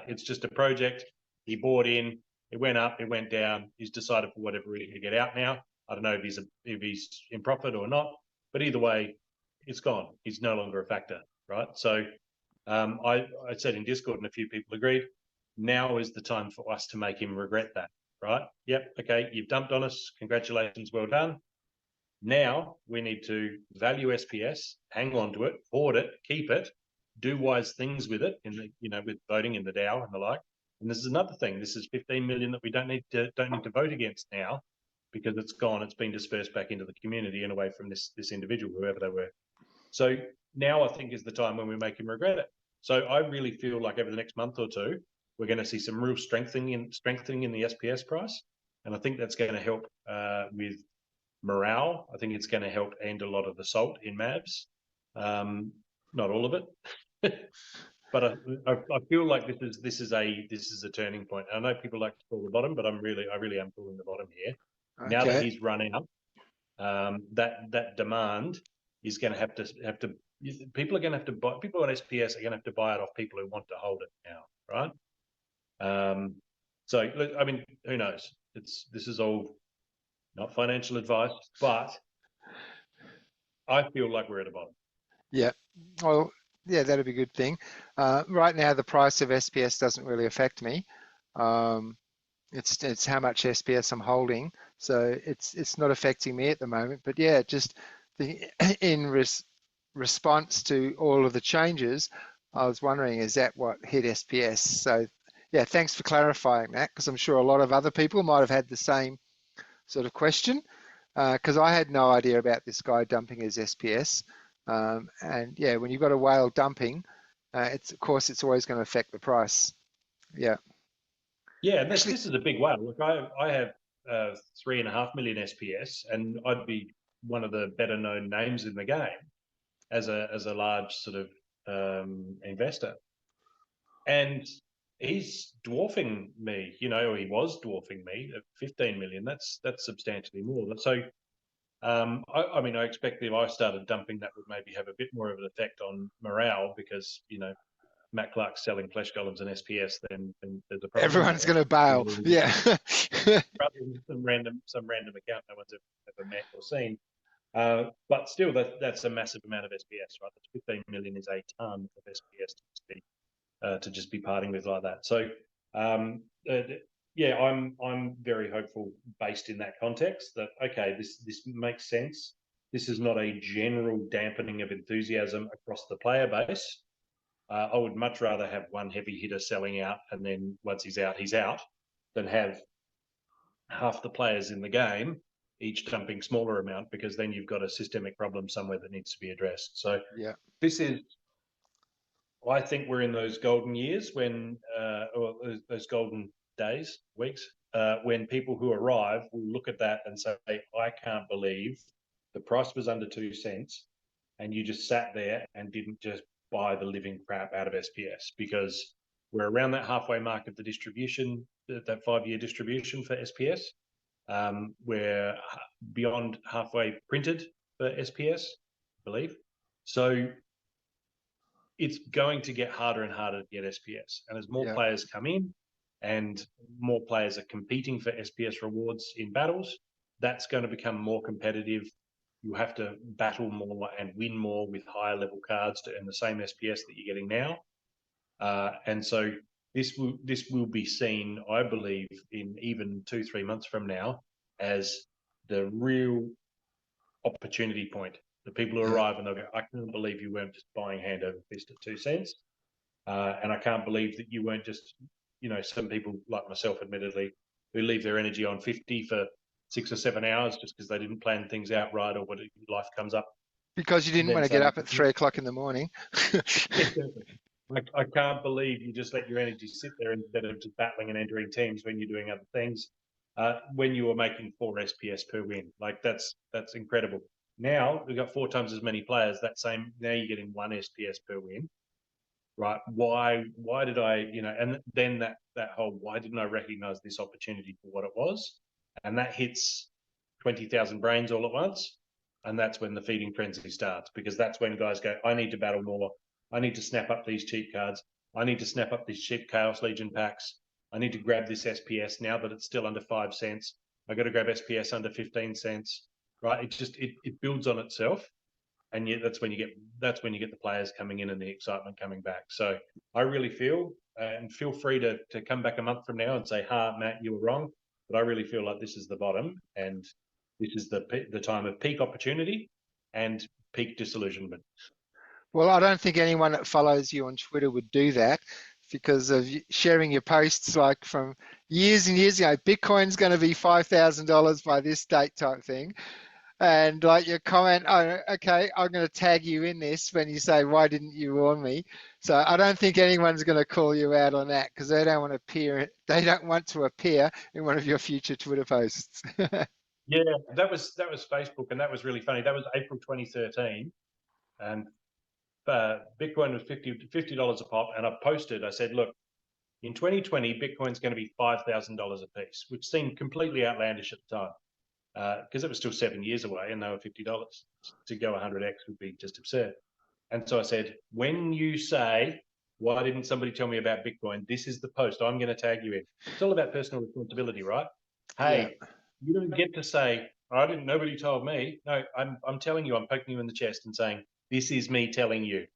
It's just a project. He bought in, it went up, it went down. He's decided for whatever reason to get out now. I don't know if he's in profit or not, but either way, it's gone. He's no longer a factor, right? So I said in Discord, and a few people agreed, now is the time for us to make him regret that, right? Yep, okay, you've dumped on us. Congratulations, well done. Now we need to value SPS, hang on to it, hoard it, keep it, do wise things with it, with voting in the DAO and the like. And this is another thing. This is 15 million that we don't need to vote against now, because it's gone. It's been dispersed back into the community and away from this individual, whoever they were. So now I think is the time when we make him regret it. So I really feel like over the next month or two, we're going to see some real strengthening in the SPS price, and I think that's going to help with morale. I think it's going to help end a lot of the salt in Mavs. Not all of it, but I feel like this is a turning point. I know people like to call the bottom, but I really am calling the bottom here. Okay. Now that he's run out, that demand is going to have to. People are going to have to buy. People on SPS are going to have to buy it off people who want to hold it now, right? So look, I mean, who knows? This is all not financial advice, but I feel like we're at the bottom. Yeah. Well, yeah, that'd be a good thing. Right now, the price of SPS doesn't really affect me. It's how much SPS I'm holding, so it's not affecting me at the moment. But yeah, just in response to all of the changes, I was wondering, is that what hit SPS? So yeah, thanks for clarifying that, because I'm sure a lot of other people might have had the same sort of question, because I had no idea about this guy dumping his SPS. And yeah, when you've got a whale dumping, it's of course it's always going to affect the price. Yeah. Yeah, and Actually, this is a big whale. Look, I have 3.5 million SPS, and I'd be one of the better known names in the game as a large sort of investor. And he's dwarfing me, or he was dwarfing me at 15 million. That's substantially more. So I mean, I expect if I started dumping, that would maybe have a bit more of an effect on morale because, Matt Clark's selling flesh golems and SPS, then there's a problem everyone's there. going to bail. Yeah. Rather than some random account no one's ever met or seen. But still, that's a massive amount of SPS, right? That's 15 million is a ton of SPS to just be parting with like that. So, yeah, I'm very hopeful based in that context that okay, this makes sense. This is not a general dampening of enthusiasm across the player base. I would much rather have one heavy hitter selling out and then once he's out, than have half the players in the game each dumping smaller amount because then you've got a systemic problem somewhere that needs to be addressed. So Yeah. this is, I think we're in those golden years when, or those golden days, weeks, when people who arrive will look at that and say, I can't believe the price was under 2 cents and you just sat there and didn't just buy the living crap out of SPS because we're around that halfway mark of the distribution, that 5-year distribution for SPS. We're beyond halfway printed for SPS, I believe. So it's going to get harder and harder to get SPS. And as more Yeah. players come in and more players are competing for SPS rewards in battles, that's going to become more competitive. You have to battle more and win more with higher level cards to earn the same SPS that you're getting now. And so this will be seen, I believe, in even 2-3 months from now as the real opportunity point. The people who Yeah. arrive and they'll go, I can't believe you weren't just buying hand over fist at 2 cents. And I can't believe that you weren't just, some people like myself, admittedly, who leave their energy on 50 for 6 or 7 hours just because they didn't plan things out right or what life comes up. Because you didn't Then want to get saying, up at 3 o'clock in the morning. exactly. I can't believe you just let your energy sit there instead of just battling and entering teams when you're doing other things. When you were making 4 SPS per win, like that's incredible. Now we've got 4 times as many players. Now you're getting 1 SPS per win, right? Why did I, and then that whole why didn't I recognize this opportunity for what it was, and that hits 20,000 brains all at once, and that's when the feeding frenzy starts because that's when guys go, I need to battle more. I need to snap up these cheap cards. I need to snap up these cheap Chaos Legion packs. I need to grab this SPS now that it's still under 5 cents. I got to grab SPS under 15 cents, right? It builds on itself, and yet that's when you get the players coming in and the excitement coming back. So I really feel, and feel free to come back a month from now and say, Matt, you were wrong, but I really feel like this is the bottom, and this is the time of peak opportunity and peak disillusionment. Well, I don't think anyone that follows you on Twitter would do that because of sharing your posts like from years and years ago. Bitcoin's going to be $5,000 by this date type thing. And like your comment, oh, okay, I'm going to tag you in this when you say, why didn't you warn me? So I don't think anyone's going to call you out on that because they don't want to appear in one of your future Twitter posts. Yeah, that was Facebook, and that was really funny. That was April 2013, and Bitcoin was $50 a pop, and I posted. I said, look, in 2020, Bitcoin's going to be $5,000 a piece, which seemed completely outlandish at the time because it was still 7 years away, and they were $50. To go 100x would be just absurd. And so I said, when you say, why didn't somebody tell me about Bitcoin? This is the post I'm going to tag you in. It's all about personal responsibility, right? Hey, Yeah. you don't get to say, nobody told me. No, I'm telling you, I'm poking you in the chest and saying, this is me telling you.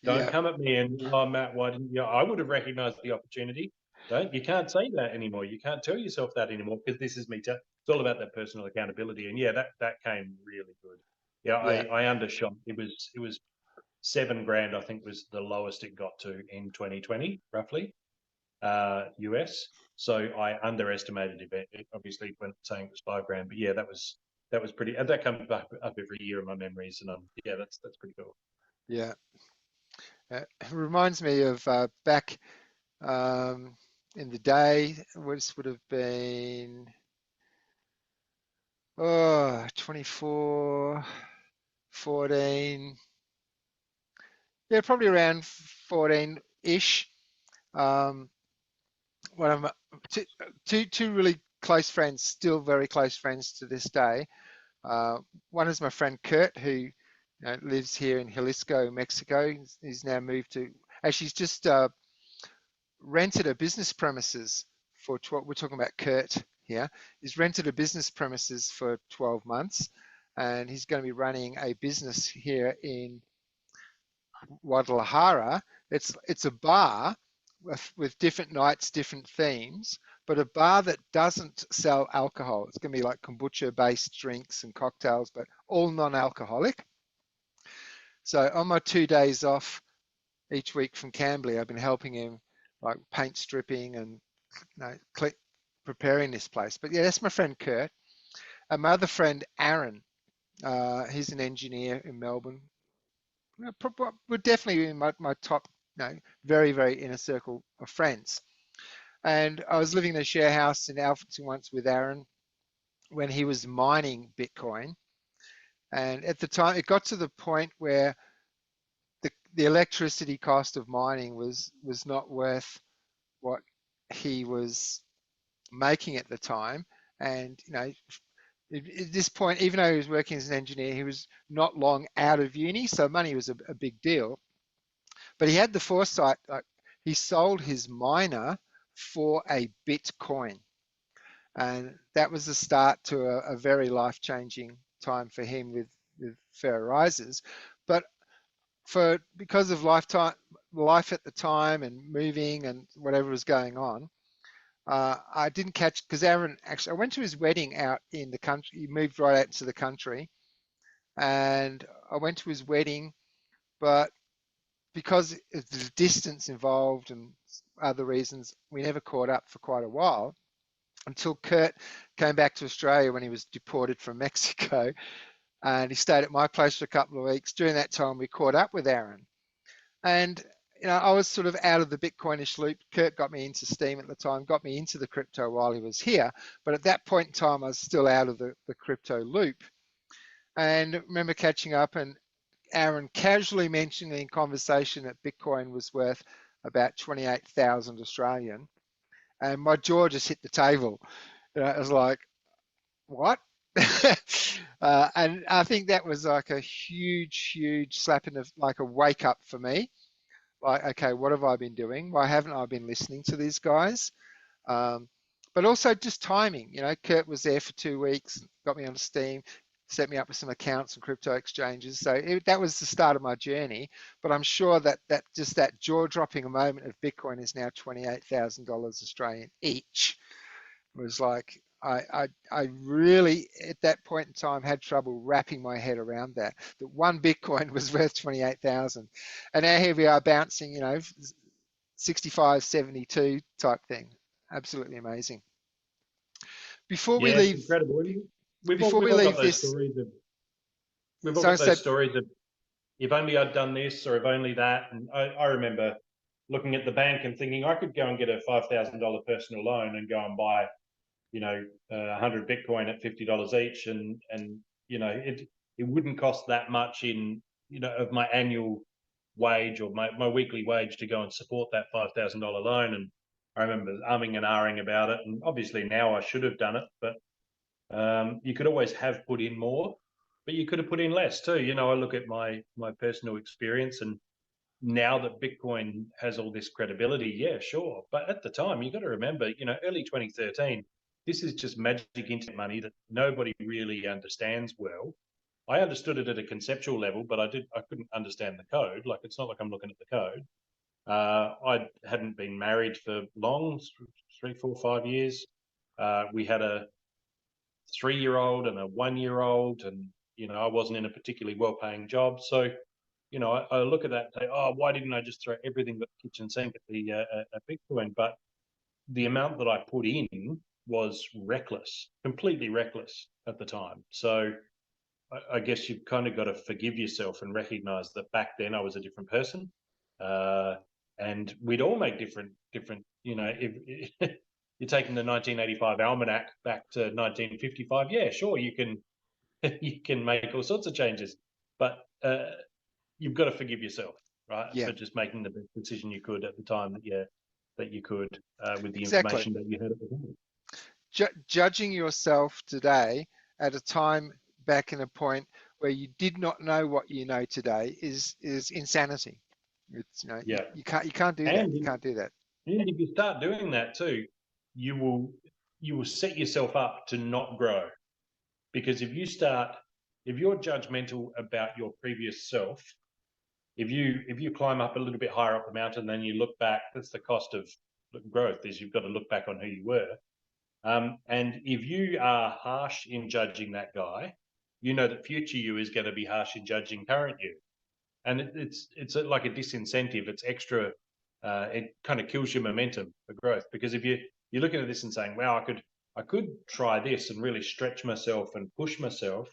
Don't Yeah. come at me and, oh, Matt, why didn't you? I would have recognized the opportunity. You can't say that anymore. You can't tell yourself that anymore because this is me. It's all about that personal accountability. And yeah, that came really good. Yeah, Yeah. I undershot. It was $7,000, I think, was the lowest it got to in 2020, roughly, US. So I underestimated it, obviously, when saying it was $5,000. But yeah, that was that was pretty. That comes up every year in my memories, and yeah, that's pretty cool. Yeah. It reminds me of back in the day, this would have been 24, 14, yeah, probably around 14-ish. One of my two really close friends, still very close friends to this day. One is my friend Kurt, who lives here in Jalisco, Mexico. He's now moved to, actually, he's just rented a business premises for 12, we're talking about Kurt here. He's rented a business premises for 12 months, and he's going to be running a business here in Guadalajara. It's a bar with different nights, different themes, but a bar that doesn't sell alcohol. It's going to be like kombucha-based drinks and cocktails, but all non-alcoholic. So on my 2 days off each week from Cambly, I've been helping him like paint stripping and preparing this place. But yeah, that's my friend Kurt. And my other friend Aaron, he's an engineer in Melbourne. We're definitely in my top, very, very inner circle of friends. And I was living in a share house in Alphington once with Aaron when he was mining Bitcoin. And at the time, it got to the point where the electricity cost of mining was not worth what he was making at the time. And at this point, even though he was working as an engineer, he was not long out of uni, so money was a big deal. But he had the foresight, like he sold his miner for a Bitcoin. And that was the start to a very life-changing time for him with fair rises. But because of life at the time and moving and whatever was going on, I didn't catch, because Aaron, actually, I went to his wedding out in the country. He moved right out to the country, and I went to his wedding, but because of the distance involved and other reasons, we never caught up for quite a while until Kurt came back to Australia when he was deported from Mexico, and he stayed at my place for a couple of weeks. During that time, we caught up with Aaron, and I was sort of out of the Bitcoinish loop. Kurt got me into Steam at the time, got me into the crypto while he was here. But at that point in time, I was still out of the crypto loop. And I remember catching up and Aaron casually mentioning in conversation that Bitcoin was worth about 28,000 Australian. And my jaw just hit the table. I was like, what? And I think that was like a huge slap in the, like a wake up for me. Like, okay, what have I been doing? Why haven't I been listening to these guys? But also just timing. Kurt was there for 2 weeks, got me on Steam, set me up with some accounts and crypto exchanges. So that was the start of my journey. But I'm sure that just that jaw-dropping moment of Bitcoin is now $28,000 Australian each. It was like, I really, at that point in time, had trouble wrapping my head around that one Bitcoin was worth 28,000. And now here we are bouncing, 65, 72 type thing. Absolutely amazing. Before we leave, it's incredible. We've all got those stories of, if only I'd done this, or if only that. And I remember looking at the bank and thinking I could go and get a $5,000 personal loan and go and buy 100 Bitcoin at $50 each, and it wouldn't cost that much in of my annual wage or my weekly wage to go and support that $5,000 loan. And I remember umming and ahhing about it, and obviously now I should have done it, but you could always have put in more, but you could have put in less too. I look at my personal experience, and now that Bitcoin has all this credibility, yeah, sure. But at the time, you got to remember, early 2013, this is just magic internet money that nobody really understands well. I understood it at a conceptual level, but I couldn't understand the code. Like, it's not like I'm looking at the code. I hadn't been married for long, 3, 4, 5 years. We had a 3-year-old and a 1-year-old, and I wasn't in a particularly well-paying job. So I look at that and say, oh, why didn't I just throw everything but the kitchen sink at the at Bitcoin? But the amount that I put in was reckless, completely reckless at the time. So I guess you've kind of got to forgive yourself and recognize that back then I was a different person. And we'd all make different, if you're taking the 1985 almanac back to 1955, yeah, sure, you can you can make all sorts of changes, but you've got to forgive yourself, right, Yeah, for just making the best decision you could at the time that you could with the exactly. information that you had at the time. Judging yourself today at a time back in a point where you did not know what you know today is insanity. It's Yeah, you can't do that. and You can't do that. and if you start doing that too, you will set yourself up to not grow, because if you're judgmental about your previous self, if you climb up a little bit higher up the mountain, then you look back, that's the cost of growth, is you've got to look back on who you were. And if you are harsh in judging that guy, you know that future you is going to be harsh in judging current you. And it's like a disincentive. It's extra. It kind of kills your momentum for growth, because if you're looking at this and saying, "Wow, I could try this and really stretch myself and push myself,"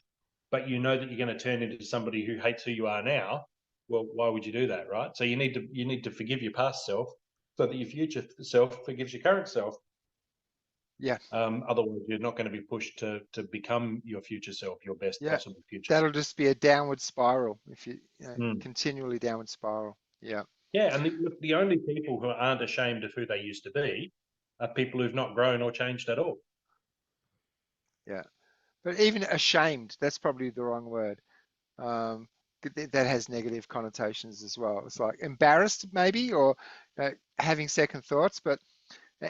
but you know that you're going to turn into somebody who hates who you are now. Well, why would you do that, right? So you need to forgive your past self so that your future self forgives your current self. Yeah, Otherwise, you're not going to be pushed to become your future self, your best yeah. possible future That'll self. just be a downward spiral if you Mm. continually downward spiral. Yeah, Yeah, and the only people who aren't ashamed of who they used to be are people who've not grown or changed at all. yeah. But even ashamed, that's probably the wrong word. Um, that has negative connotations as well. It's like embarrassed maybe, or having second thoughts, but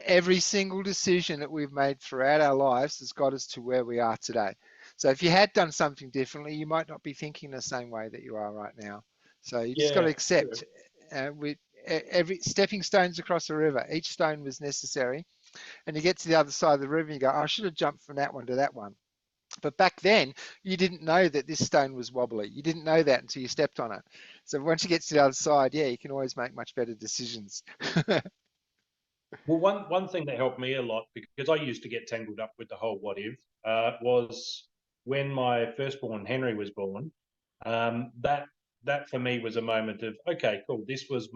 every single decision that we've made throughout our lives has got us to where we are today. So if you had done something differently, you might not be thinking the same way that you are right now. So you just got to Yeah, accept every stepping stones across the river. Each stone was necessary, and you get to the other side of the river and you go, I should have jumped from that one to that one. But back then, you didn't know that this stone was wobbly. You didn't know that until you stepped on it. So once you get to the other side, yeah, you can always make much better decisions. Well, one thing that helped me a lot, because I used to get tangled up with the whole what if, was when my firstborn Henry was born. That for me was a moment of, okay, cool. This is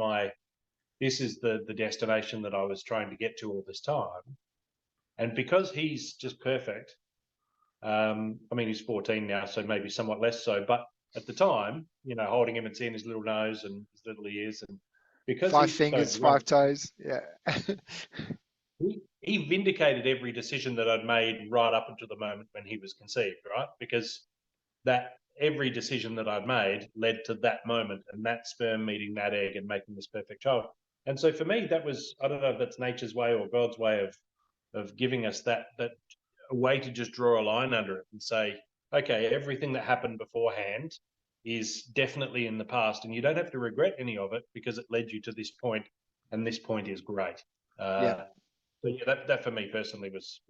the destination that I was trying to get to all this time. And because he's just perfect, I mean, he's 14 now, so maybe somewhat less so. But at the time, holding him and seeing his little nose and his little ears, and because Five he's so fingers, great, five toes. Yeah. he vindicated every decision that I'd made right up until the moment when he was conceived, right? Because that every decision that I'd made led to that moment, and that sperm meeting that egg and making this perfect child. And so for me, that was, I don't know if that's nature's way or God's way of giving us that a way to just draw a line under it and say, okay, everything that happened beforehand is definitely in the past, and you don't have to regret any of it because it led you to this point, and this point is great. Yeah. So yeah, that for me personally was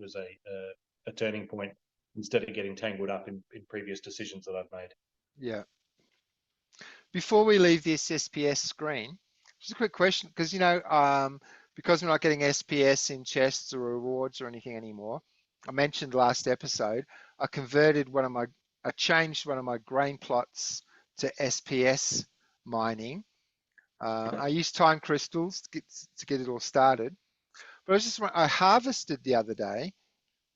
a turning point, instead of getting tangled up in previous decisions that I've made. Yeah. Before we leave this SPS screen, just a quick question, because because we're not getting SPS in chests or rewards or anything anymore. I mentioned last episode, I changed one of my grain plots to SPS mining. I used time crystals to get it all started. But I harvested the other day,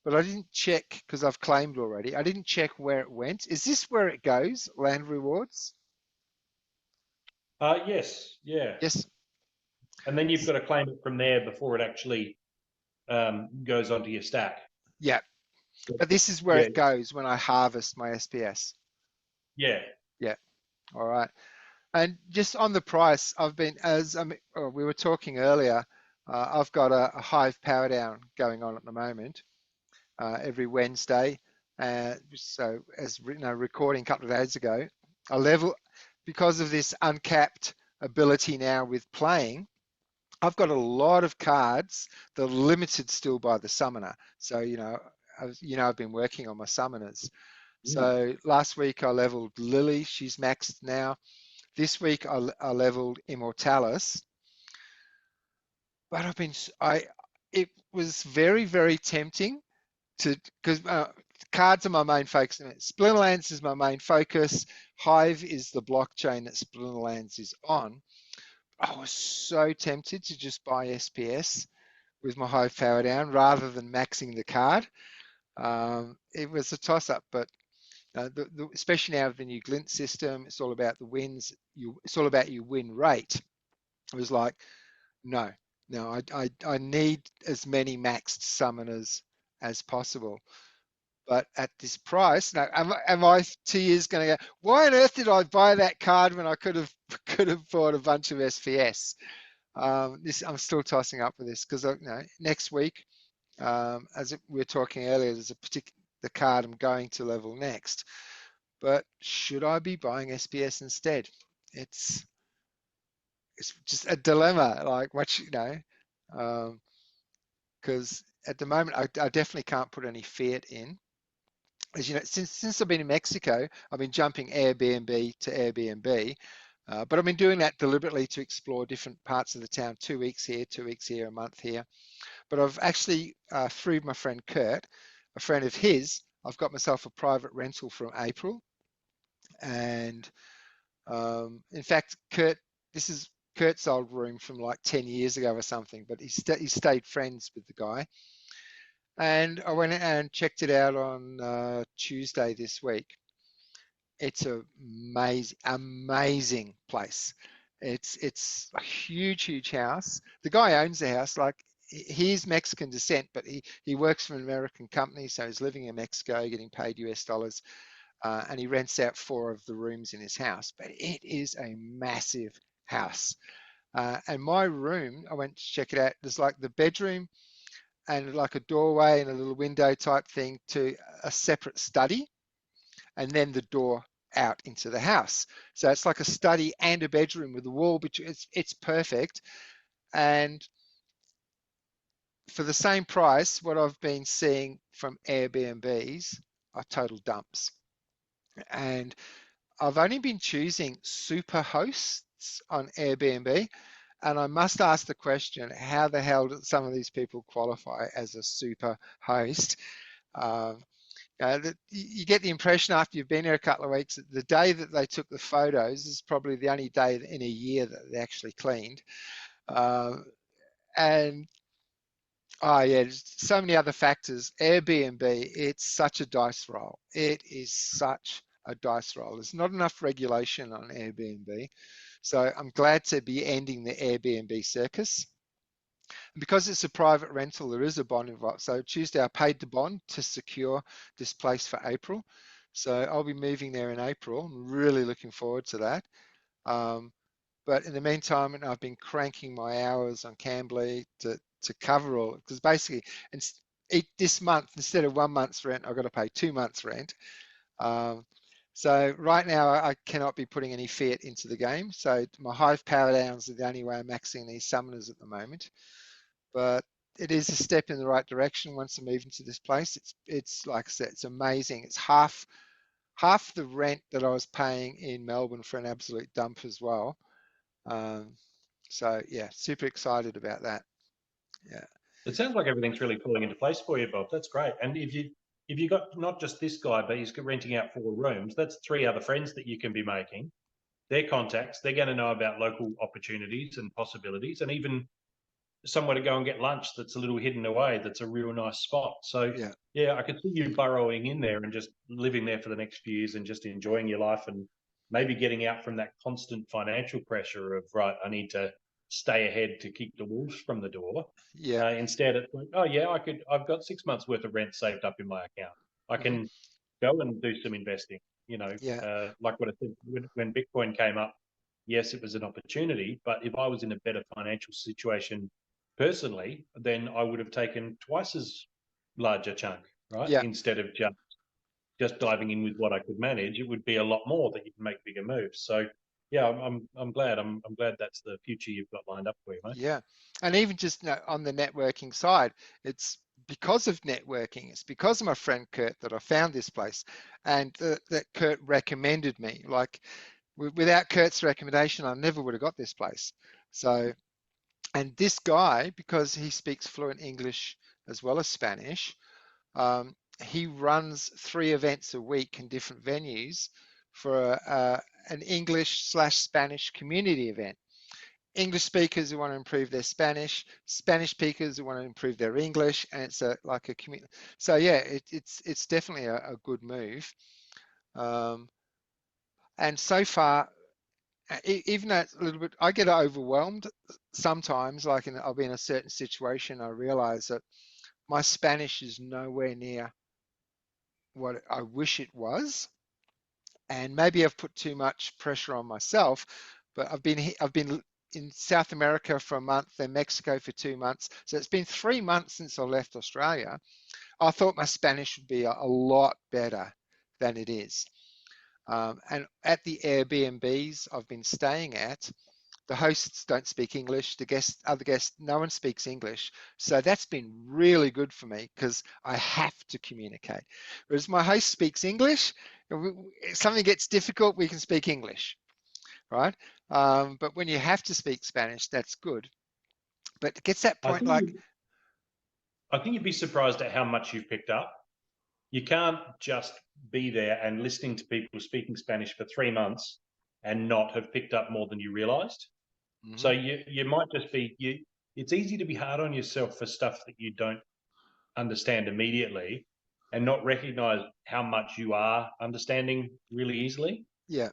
but I didn't check because I've claimed already. I didn't check where it went. Is this where it goes? Land rewards? Yes, yeah. Yes. And then you've got to claim it from there before it actually goes onto your stack. Yeah. But this is where Yeah, it goes when I harvest my SPS. yeah. Yeah. All right. And just on the price, we were talking earlier, I've got a hive power down going on at the moment every Wednesday. So as recording a couple of days ago, because of this uncapped ability now with playing, I've got a lot of cards that are limited still by the summoner. So, I've been working on my summoners. So last week I leveled Lily, she's maxed now. This week I leveled Immortalis. But it was very, very tempting because cards are my main focus. Splinterlands is my main focus. Hive is the blockchain that Splinterlands is on. I was so tempted to just buy SPS with my Hive power down rather than maxing the card. It was a toss-up, but especially now with the new Glint system, it's all about the wins. It's all about your win rate. It was like, no, I need as many maxed summoners as possible. But at this price, now am I 2 years going to go? Why on earth did I buy that card when I could have bought a bunch of SPS? I'm still tossing up with this because next week, we were talking earlier, there's a particular the card I'm going to level next. But should I be buying SPS instead? It's just a dilemma. Like what because at the moment I definitely can't put any fiat in. As you know, since I've been in Mexico, I've been jumping Airbnb to Airbnb, but I've been doing that deliberately to explore different parts of the town. 2 weeks here, 2 weeks here, a month here. But I've actually, through my friend Kurt, a friend of his, I've got myself a private rental from April. And in fact, this is Kurt's old room from like 10 years ago or something, but he stayed friends with the guy. And I went and checked it out on Tuesday this week. It's an amazing place. It's a huge house. The guy owns the house. Like he's Mexican descent, but he works for an American company, so he's living in Mexico, getting paid US dollars, and he rents out 4 of the rooms in his house. But it is a massive house. And my room, I went to check it out. There's like the bedroom and like a doorway and a little window type thing to a separate study, and then the door out into the house. So it's like a study and a bedroom with a wall between. It's perfect. And for the same price, what I've been seeing from Airbnbs are total dumps. And I've only been choosing super hosts on Airbnb. And I must ask the question, how the hell do some of these people qualify as a super host? You get the impression after you've been there a couple of weeks that the day that they took the photos is probably the only day in a year that they actually cleaned. And so many other factors. Airbnb, it's such a dice roll. It is such a dice roll. There's not enough regulation on Airbnb. So I'm glad to be ending the Airbnb circus. And because it's a private rental, there is a bond involved. So Tuesday I paid the bond to secure this place for April. So I'll be moving there in April. I'm really looking forward to that. But in the meantime, I've been cranking my hours on Cambly to cover all, because basically this month, instead of 1 month's rent, I've got to pay 2 months rent. So right now I cannot be putting any fiat into the game. So my Hive power downs are the only way I'm maxing these summoners at the moment. But it is a step in the right direction once I move into this place. It's like I said, it's amazing. It's half the rent that I was paying in Melbourne for an absolute dump as well. So yeah, super excited about that. Yeah. It sounds like everything's really falling into place for you, Bob. That's great. And if you got not just this guy, but he's renting out 4 rooms, that's 3 other friends that you can be making. Their contacts, they're going to know about local opportunities and possibilities, and even somewhere to go and get lunch that's a little hidden away, that's a real nice spot. So yeah, I could see you burrowing in there and just living there for the next few years and just enjoying your life, and maybe getting out from that constant financial pressure of, right, I need to stay ahead to keep the wolves from the door. Yeah. Instead it's like, oh yeah, I've got 6 months worth of rent saved up in my account. I can go and do some investing, like what I said, when Bitcoin came up, yes, it was an opportunity, but if I was in a better financial situation personally, then I would have taken twice as large a chunk, right? Yeah. Instead of just diving in with what I could manage, it would be a lot more that you can make bigger moves. So yeah, I'm glad. I'm glad that's the future you've got lined up for you, mate. Yeah. And even just on the networking side, it's because of networking. It's because of my friend Kurt that I found this place, and that Kurt recommended me. Like without Kurt's recommendation, I never would have got this place. So And this guy, because he speaks fluent English as well as Spanish, he runs 3 events a week in different venues for an English/Spanish community event. English speakers who want to improve their Spanish, Spanish speakers who want to improve their English, and it's like a community. So yeah, it's definitely a good move. And so far, even though it's a little bit, I get overwhelmed sometimes. Like I'll be in a certain situation, I realize that my Spanish is nowhere near what I wish it was, and maybe I've put too much pressure on myself. But I've been in South America for a month, then Mexico for 2 months. So it's been 3 months since I left Australia. I thought my Spanish would be a lot better than it is. And at the Airbnbs I've been staying at, the hosts don't speak English. Other guests, no one speaks English. So that's been really good for me because I have to communicate. Whereas my host speaks English, if something gets difficult, we can speak English, right? But when you have to speak Spanish, that's good. But it gets that I point think like, I think you'd be surprised at how much you've picked up. You can't just be there and listening to people speaking Spanish for 3 months and not have picked up more than you realized. So you might just be it's easy to be hard on yourself for stuff that you don't understand immediately and not recognize how much you are understanding really easily. yeah.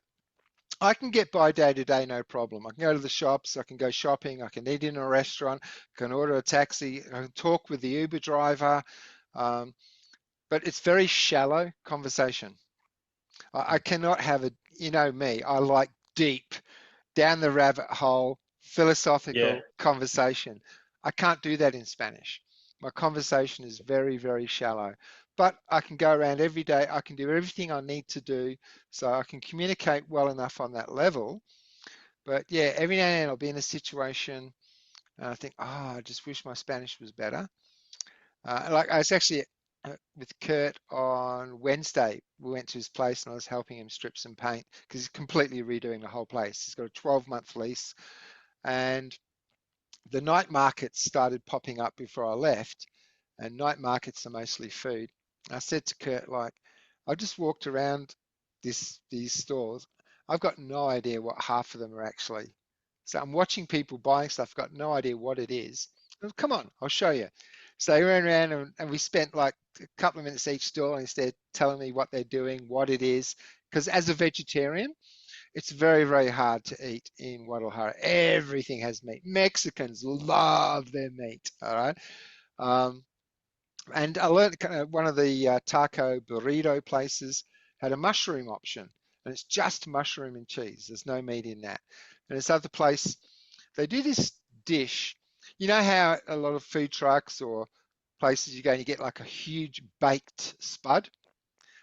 I can get by day to day, no problem. I can go to the shops, I can go shopping, I can eat in a restaurant, I can order a taxi, I can talk with the Uber driver, but it's very shallow conversation. I cannot have you know me, I like deep, down the rabbit hole, Yeah. philosophical conversation. I can't do that in Spanish. My conversation is very, very shallow. But I can go around every day. I can do everything I need to do. So I can communicate well enough on that level. But yeah, every now and then I'll be in a situation and I think, oh, I just wish my Spanish was better. Like I was actually with Kurt on Wednesday. We went to his place and I was helping him strip some paint because he's completely redoing the whole place. He's got a 12-month lease, and the night markets started popping up before I left, and night markets are mostly food. I said to Kurt, like, I just walked around these stores. I've got no idea what half of them are actually. So I'm watching people buying stuff, got no idea what it is. Come on, I'll show you. So we ran around and we spent like a couple of minutes each store, and instead telling me what they're doing, what it is. Because as a vegetarian, it's very, very hard to eat in Guadalajara. Everything has meat. Mexicans love their meat, all right? And I learned one of the taco burrito places had a mushroom option, and it's just mushroom and cheese. There's no meat in that. And this other place, they do this dish. You know how a lot of food trucks or places you go and you get like a huge baked spud?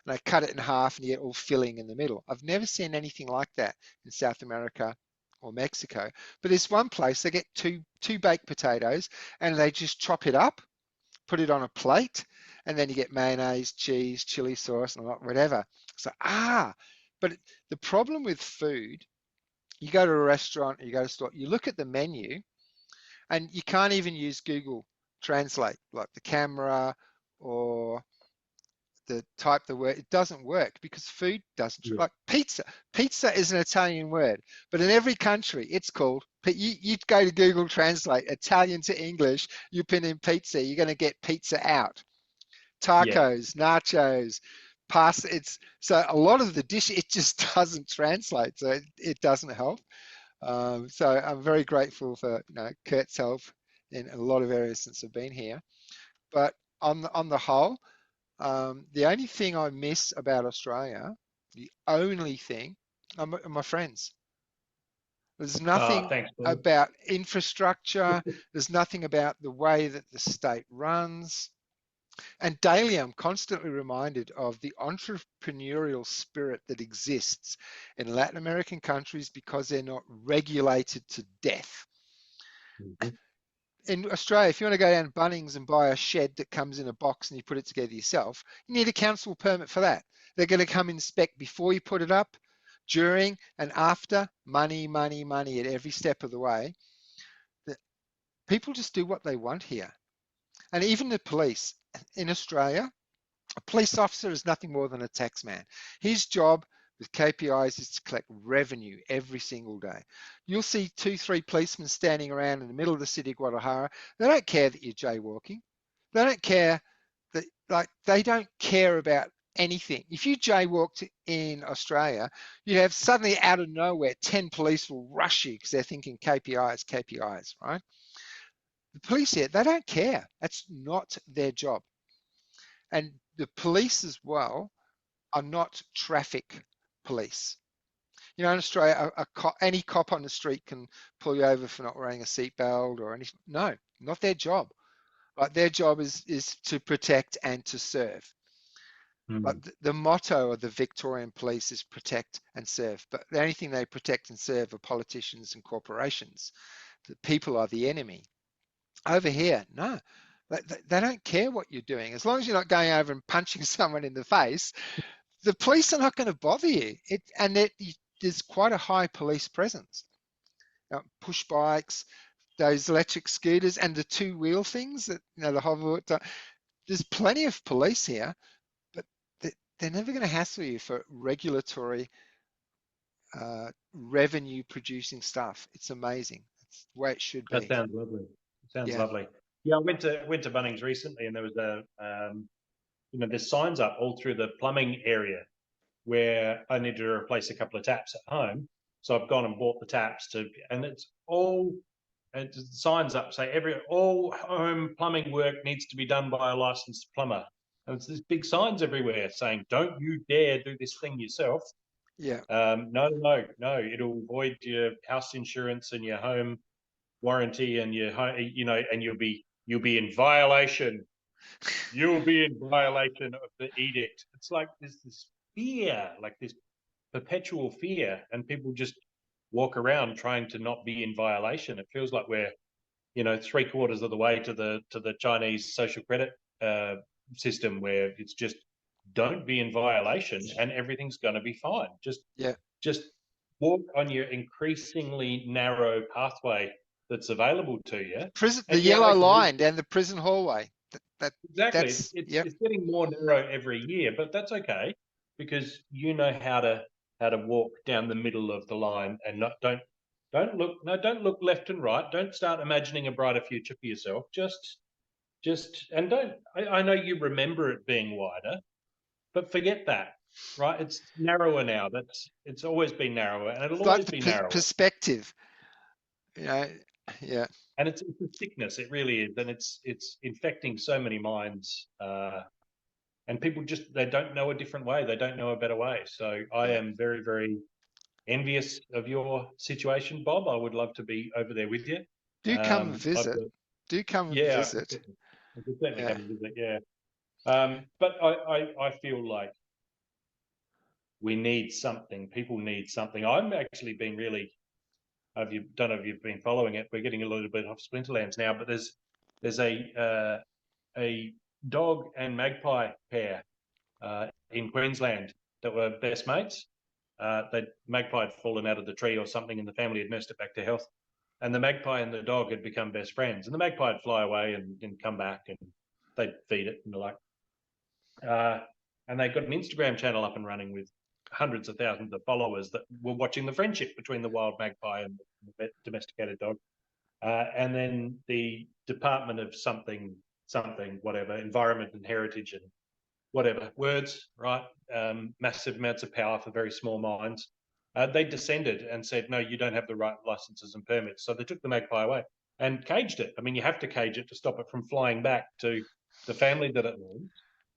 And they cut it in half and you get all filling in the middle. I've never seen anything like that in South America or Mexico. But there's one place they get two baked potatoes and they just chop it up, put it on a plate, and then you get mayonnaise, cheese, chili sauce, and whatever. So but the problem with food, you go to a restaurant or you go to a store, you look at the menu and you can't even use Google Translate, like the camera or type the word, it doesn't work because food doesn't, like pizza. Pizza is an Italian word, but in every country it's called, you go to Google Translate Italian to English, you put in pizza, you're going to get pizza out. Tacos, nachos, pasta. So a lot of the dish, it just doesn't translate. So it doesn't help. So I'm very grateful for Kurt's help in a lot of areas since I've been here. But on the whole, the only thing I miss about Australia, the only thing, are my friends. There's nothing Thanks, Paul. about infrastructure. There's nothing about the way that the state runs. And daily, I'm constantly reminded of the entrepreneurial spirit that exists in Latin American countries because they're not regulated to death. In Australia, if you want to go down to Bunnings and buy a shed that comes in a box and you put it together yourself, you need a council permit for that. They're going to come inspect before you put it up, during and after. Money, money, money at every step of the way. People just do what they want here. And even the police in Australia, a police officer is nothing more than a tax man. His job with KPIs is to collect revenue every single day. You'll see 2, 3 policemen standing around in the middle of the city of Guadalajara. They don't care that you're jaywalking. They don't care that, like, they don't care about anything. If you jaywalked in Australia, you'd have suddenly out of nowhere 10 police will rush you because they're thinking KPIs, KPIs, right? The police here, they don't care. That's not their job. And the police as well are not traffic police. You know, in Australia, any cop on the street can pull you over for not wearing a seatbelt or anything. No, not their job. Like, their job is to protect and to serve. But the motto of the Victorian police is protect and serve. But the only thing they protect and serve are politicians and corporations. The people are the enemy. Over here, no. They don't care what you're doing. As long as you're not going over and punching someone in the face, the police are not going to bother you. There's quite a high police presence. Push bikes, those electric scooters, and the 2-wheel things that, you know, the hover. There's plenty of police here, but they're never going to hassle you for regulatory, revenue producing stuff. It's amazing. It's the way it should be. That sounds lovely. Sounds lovely. Yeah, I went to Bunnings recently, and there was there's signs up all through the plumbing area where I need to replace a couple of taps at home. So I've gone and bought the taps and it's all signs up say all home plumbing work needs to be done by a licensed plumber. And it's these big signs everywhere saying, "Don't you dare do this thing yourself." Yeah. No, it'll void your house insurance and your home warranty and your home, and you'll be in violation. You'll be in violation of the edict. It's like there's this fear, like this perpetual fear, and people just walk around trying to not be in violation. It feels like we're, 3/4 of the way to the Chinese social credit system, where it's just don't be in violation and everything's going to be fine. Just walk on your increasingly narrow pathway that's available to you. The yellow line down the prison hallway. Exactly. It's getting more narrow every year, but that's okay, because you know how to walk down the middle of the line and don't look left and right. Don't start imagining a brighter future for yourself. I know you remember it being wider, but forget that. Right? It's narrower now. It's always been narrower, and it'll always be narrower. Perspective. Yeah. And it's a sickness. It really is, and it's infecting so many minds. And people they don't know a different way. They don't know a better way. So I am very, very envious of your situation, Bob. I would love to be over there with you. Do come visit. Do come and visit. I could certainly come and visit. Yeah. But I feel like we need something. People need something. I'm actually been really. Don't know if you've been following it. We're getting a little bit off Splinterlands now, but there's a dog and magpie pair in Queensland that were best mates. The magpie had fallen out of the tree or something, and the family had nursed it back to health. And the magpie and the dog had become best friends. And the magpie would fly away and come back, and they'd feed it and the like. And they got an Instagram channel up and running with hundreds of thousands of followers that were watching the friendship between the wild magpie and the domesticated dog. And then the Department of something, whatever, Environment and Heritage and whatever, words, right? Massive amounts of power for very small minds. They descended and said, no, you don't have the right licenses and permits. So they took the magpie away and caged it. I mean, you have to cage it to stop it from flying back to the family that it belongs.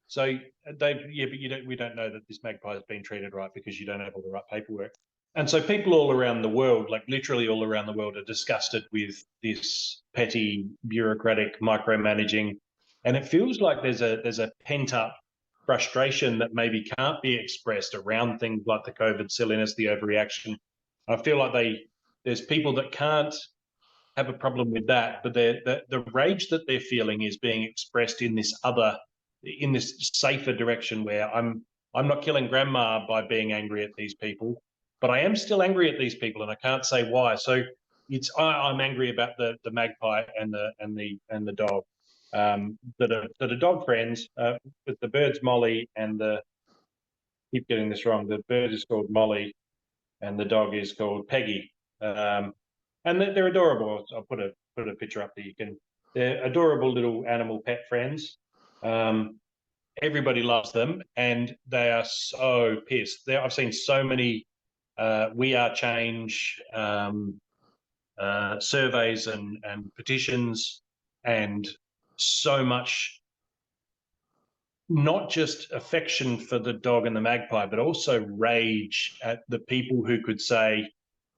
So but we don't know that this magpie has been treated right because you don't have all the right paperwork. And so people all around the world, like literally all around the world, are disgusted with this petty, bureaucratic micromanaging. And it feels like there's a pent-up frustration that maybe can't be expressed around things like the COVID silliness, the overreaction. I feel like there's people that can't have a problem with that, but the rage that they're feeling is being expressed in this safer direction, where I'm not killing grandma by being angry at these people, but I am still angry at these people, and I can't say why. So I'm angry about the magpie and the dog that are dog friends. But the bird's Molly and keep getting this wrong. The bird is called Molly and the dog is called Peggy. And they're adorable. I'll put a picture up that you can. They're adorable little animal pet friends. Everybody loves them, and they are so pissed. I've seen so many We Are Change surveys and petitions, and so much, not just affection for the dog and the magpie, but also rage at the people who could say,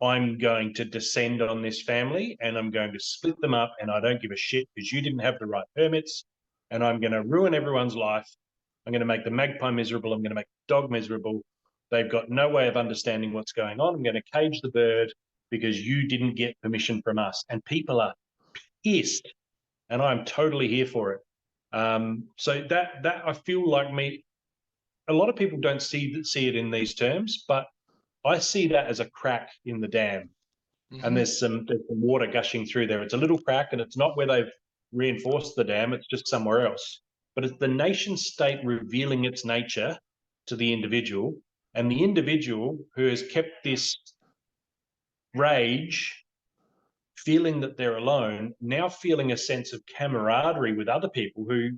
I'm going to descend on this family and I'm going to split them up, and I don't give a shit because you didn't have the right permits, and I'm going to ruin everyone's life. I'm going to make the magpie miserable. I'm going to make the dog miserable. They've got no way of understanding what's going on. I'm going to cage the bird because you didn't get permission from us. And people are pissed, and I'm totally here for it. So that I feel like a lot of people don't see it in these terms, but I see that as a crack in the dam. And there's some water gushing through there. It's a little crack, and it's not where they've reinforced the dam, it's just somewhere else. But it's the nation state revealing its nature to the individual, and the individual who has kept this rage, feeling that they're alone, now feeling a sense of camaraderie with other people who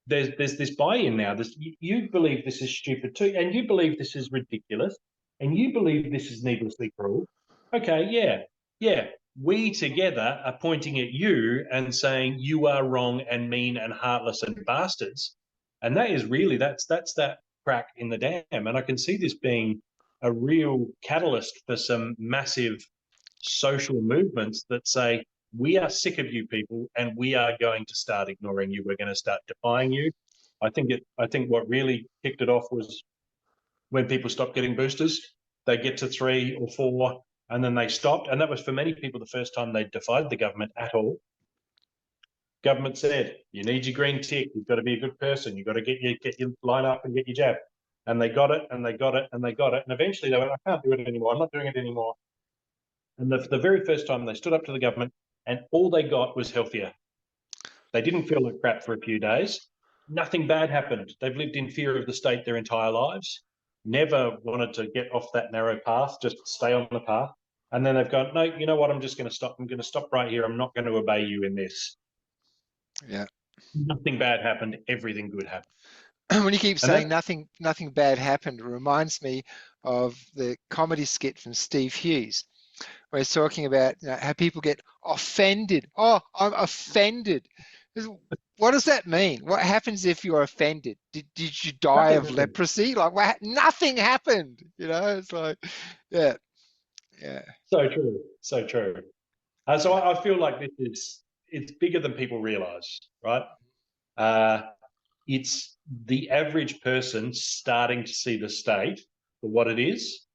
there's this buy-in now. You believe this is stupid too, and you believe this is ridiculous, and you believe this is needlessly cruel. Okay, yeah. We together are pointing at you and saying you are wrong and mean and heartless and bastards, and that is really that's that crack in the dam. And I can see this being a real catalyst for some massive social movements that say, we are sick of you people and we are going to start ignoring you. We're going to start defying you. I think what really kicked it off was when people stopped getting boosters. They get to 3 or 4 and then they stopped. And that was for many people the first time they defied the government at all. Government said, you need your green tick. You've got to be a good person. You've got to get your line up and get your jab. And they got it and they got it and they got it. And eventually they went, I can't do it anymore. I'm not doing it anymore. And the very first time they stood up to the government, and all they got was healthier. They didn't feel like crap for a few days. Nothing bad happened. They've lived in fear of the state their entire lives, never wanted to get off that narrow path, just stay on the path. And then they've gone, no, you know what, I'm just going to stop. I'm going to stop right here. I'm not going to obey you in this. Yeah. Nothing bad happened. Everything good happened. When you keep saying nothing bad happened, it reminds me of the comedy skit from Steve Hughes, where he's talking about how people get offended. Oh, I'm offended. What does that mean? What happens if you're offended? Did you die of leprosy? Like, what? Nothing happened. It's like, yeah. So true. So I feel like it's bigger than people realise, right? It's the average person starting to see the state for what it is.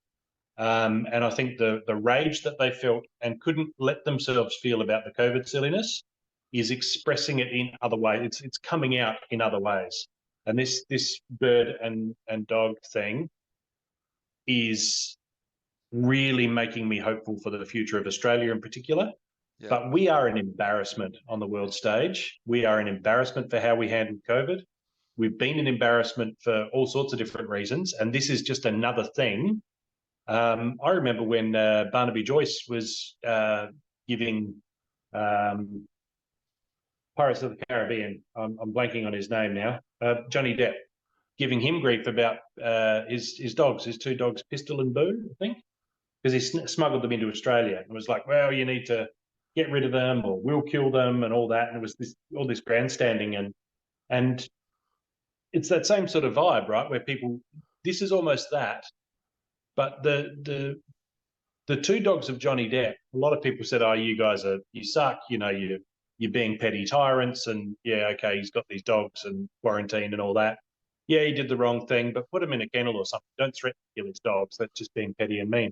And I think the rage that they felt and couldn't let themselves feel about the COVID silliness is expressing it in other ways. It's coming out in other ways. And this bird and dog thing is really making me hopeful for the future of Australia in particular. Yeah. But we are an embarrassment on the world stage. We are an embarrassment for how we handled COVID. We've been an embarrassment for all sorts of different reasons. And this is just another thing. I remember when Barnaby Joyce was giving Pirates of the Caribbean, I'm blanking on his name now, Johnny Depp, giving him grief about his dogs, his 2 dogs, Pistol and Boo, I think, because he smuggled them into Australia. And was like, well, you need to get rid of them or we'll kill them and all that. And it was all this grandstanding. And it's that same sort of vibe, right, where people, this is almost that. But the 2 dogs of Johnny Depp, a lot of people said, oh, you guys you suck, you're being petty tyrants, and yeah, okay, he's got these dogs and quarantined and all that. Yeah, he did the wrong thing, but put him in a kennel or something. Don't threaten to kill his dogs. That's just being petty and mean.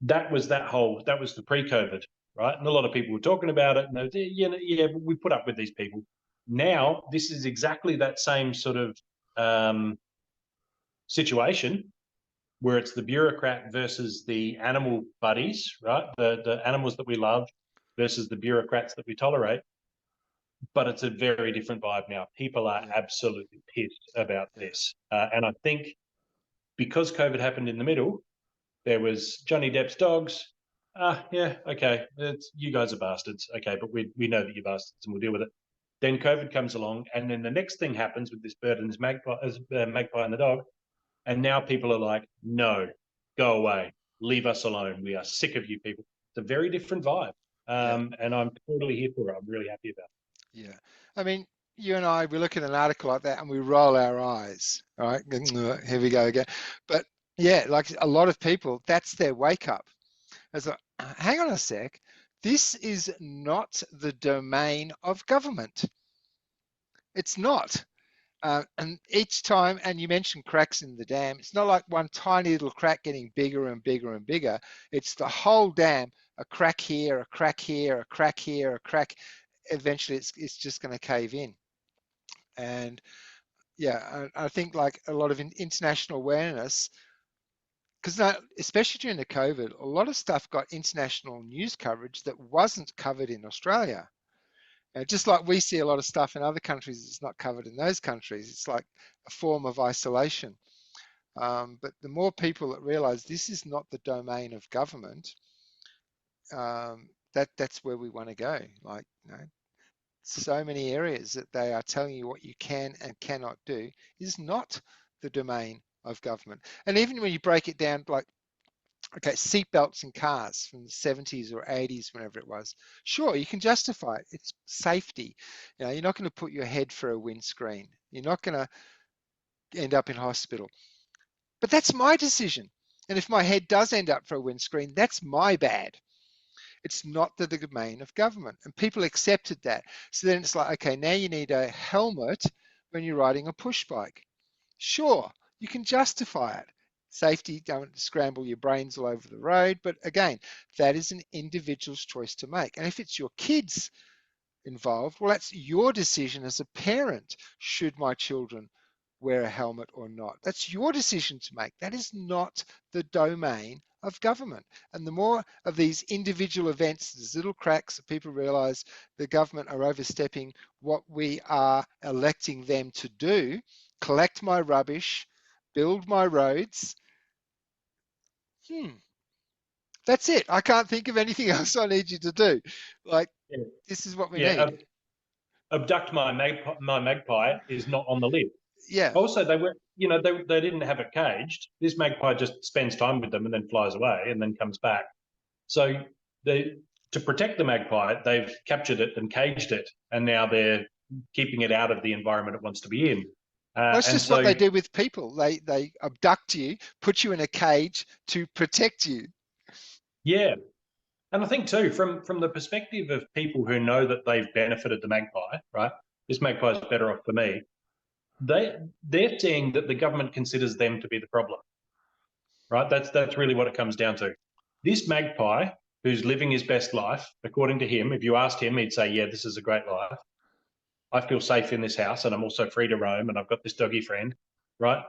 That was the pre-COVID, right? And a lot of people were talking about it, and they, we put up with these people. Now, this is exactly that same sort of situation, where it's the bureaucrat versus the animal buddies, right? The animals that we love versus the bureaucrats that we tolerate. But it's a very different vibe now. People are absolutely pissed about this. And I think because COVID happened in the middle, there was Johnny Depp's dogs. Yeah, okay, you guys are bastards. Okay, but we know that you're bastards and we'll deal with it. Then COVID comes along, and then the next thing happens with this bird and this magpie and the dog. And now people are like, no, go away, leave us alone. We are sick of you people. It's a very different vibe. And I'm totally here for it. I'm really happy about it. Yeah. I mean, you and I, we look at an article like that and we roll our eyes, right? Here we go again. But yeah, like a lot of people, that's their wake up. It's like, hang on a sec. This is not the domain of government. It's not. And each time, and you mentioned cracks in the dam, it's not like one tiny little crack getting bigger and bigger and bigger. It's the whole dam, a crack here, a crack here, a crack here, a crack. Eventually, it's just going to cave in. And yeah, I think like a lot of international awareness, because especially during the COVID, a lot of stuff got international news coverage that wasn't covered in Australia. Just like we see a lot of stuff in other countries, it's not covered in those countries. It's like a form of isolation. But the more people that realize this is not the domain of government, that's where we want to go. Like, so many areas that they are telling you what you can and cannot do is not the domain of government. And even when you break it down, like, okay, seatbelts in cars from the 70s or 80s, whenever it was. Sure, you can justify it. It's safety. You're not going to put your head for a windscreen. You're not going to end up in hospital. But that's my decision. And if my head does end up for a windscreen, that's my bad. It's not the domain of government. And people accepted that. So then it's like, okay, now you need a helmet when you're riding a push bike. Sure, you can justify it. Safety, don't scramble your brains all over the road. But again, that is an individual's choice to make. And if it's your kids involved, well, that's your decision as a parent. Should my children wear a helmet or not? That's your decision to make. That is not the domain of government. And the more of these individual events, these little cracks that people realize the government are overstepping what we are electing them to do, collect my rubbish, build my roads. That's it. I can't think of anything else I need you to do. Like, this is what we need. Abduct my magpie is not on the list. Yeah. Also, they didn't have it caged. This magpie just spends time with them and then flies away and then comes back. So to protect the magpie, they've captured it and caged it, and now they're keeping it out of the environment it wants to be in. That's just what they do with people. They abduct you, put you in a cage to protect you. Yeah. And I think too, from the perspective of people who know that they've benefited the magpie, right? This magpie is better off for me. They're seeing that the government considers them to be the problem, right? That's really what it comes down to. This magpie, who's living his best life, according to him, if you asked him, he'd say, yeah, this is a great life. I feel safe in this house and I'm also free to roam and I've got this doggy friend, right?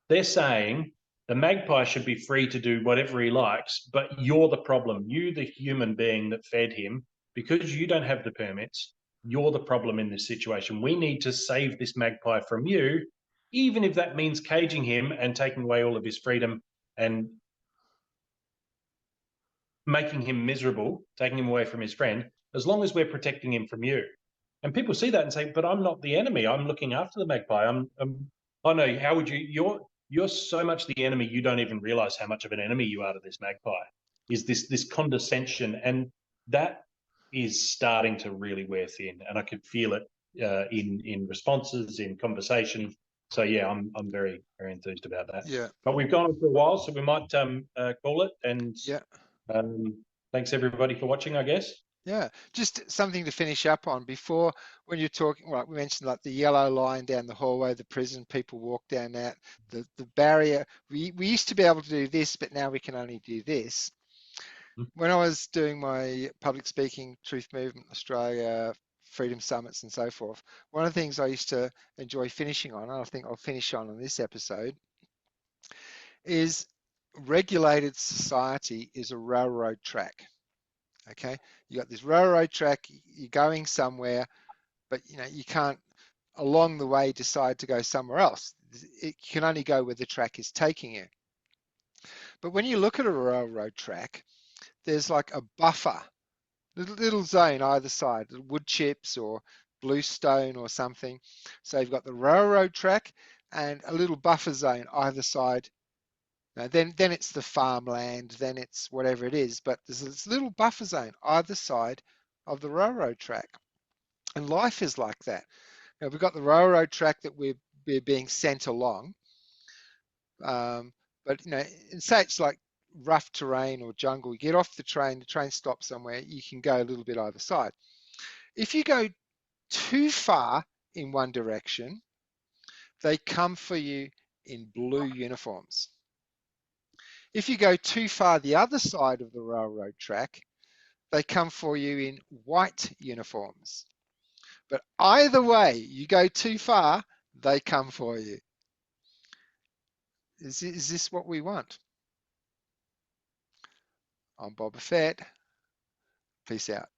They're saying the magpie should be free to do whatever he likes, but you're the problem. You, the human being that fed him, because you don't have the permits, you're the problem in this situation. We need to save this magpie from you, even if that means caging him and taking away all of his freedom and making him miserable, taking him away from his friend, as long as we're protecting him from you. And people see that and say, but I'm not the enemy. I'm looking after the magpie. I know, how would you're so much the enemy, you don't even realize how much of an enemy you are to this magpie. Is this condescension, and that is starting to really wear thin, and I could feel it in responses, in conversation. So yeah, I'm very, very enthused about that. Yeah. But we've gone on for a while, so we might call it. And yeah. Thanks everybody for watching, I guess. Yeah, just something to finish up on before, when you're talking, right, we mentioned like the yellow line down the hallway, the prison, people walk down that, the barrier. We used to be able to do this, but now we can only do this. When I was doing my public speaking, Truth Movement Australia, Freedom Summits and so forth, one of the things I used to enjoy finishing on, and I think I'll finish on this episode, is regulated society is a railroad track. Okay, you got this railroad track, you're going somewhere, but you can't along the way decide to go somewhere else. It can only go where the track is taking you. But when you look at a railroad track, there's like a buffer, little zone either side, wood chips or bluestone or something. So you've got the railroad track and a little buffer zone either side. Now, then it's the farmland, then it's whatever it is, but there's this little buffer zone either side of the railroad track. And life is like that. Now, we've got the railroad track that we're being sent along, but and say it's like rough terrain or jungle. You get off the train stops somewhere, you can go a little bit either side. If you go too far in one direction, they come for you in blue uniforms. If you go too far the other side of the railroad track, they come for you in white uniforms. But either way, you go too far, they come for you. Is this what we want? I'm Boba Fett. Peace out.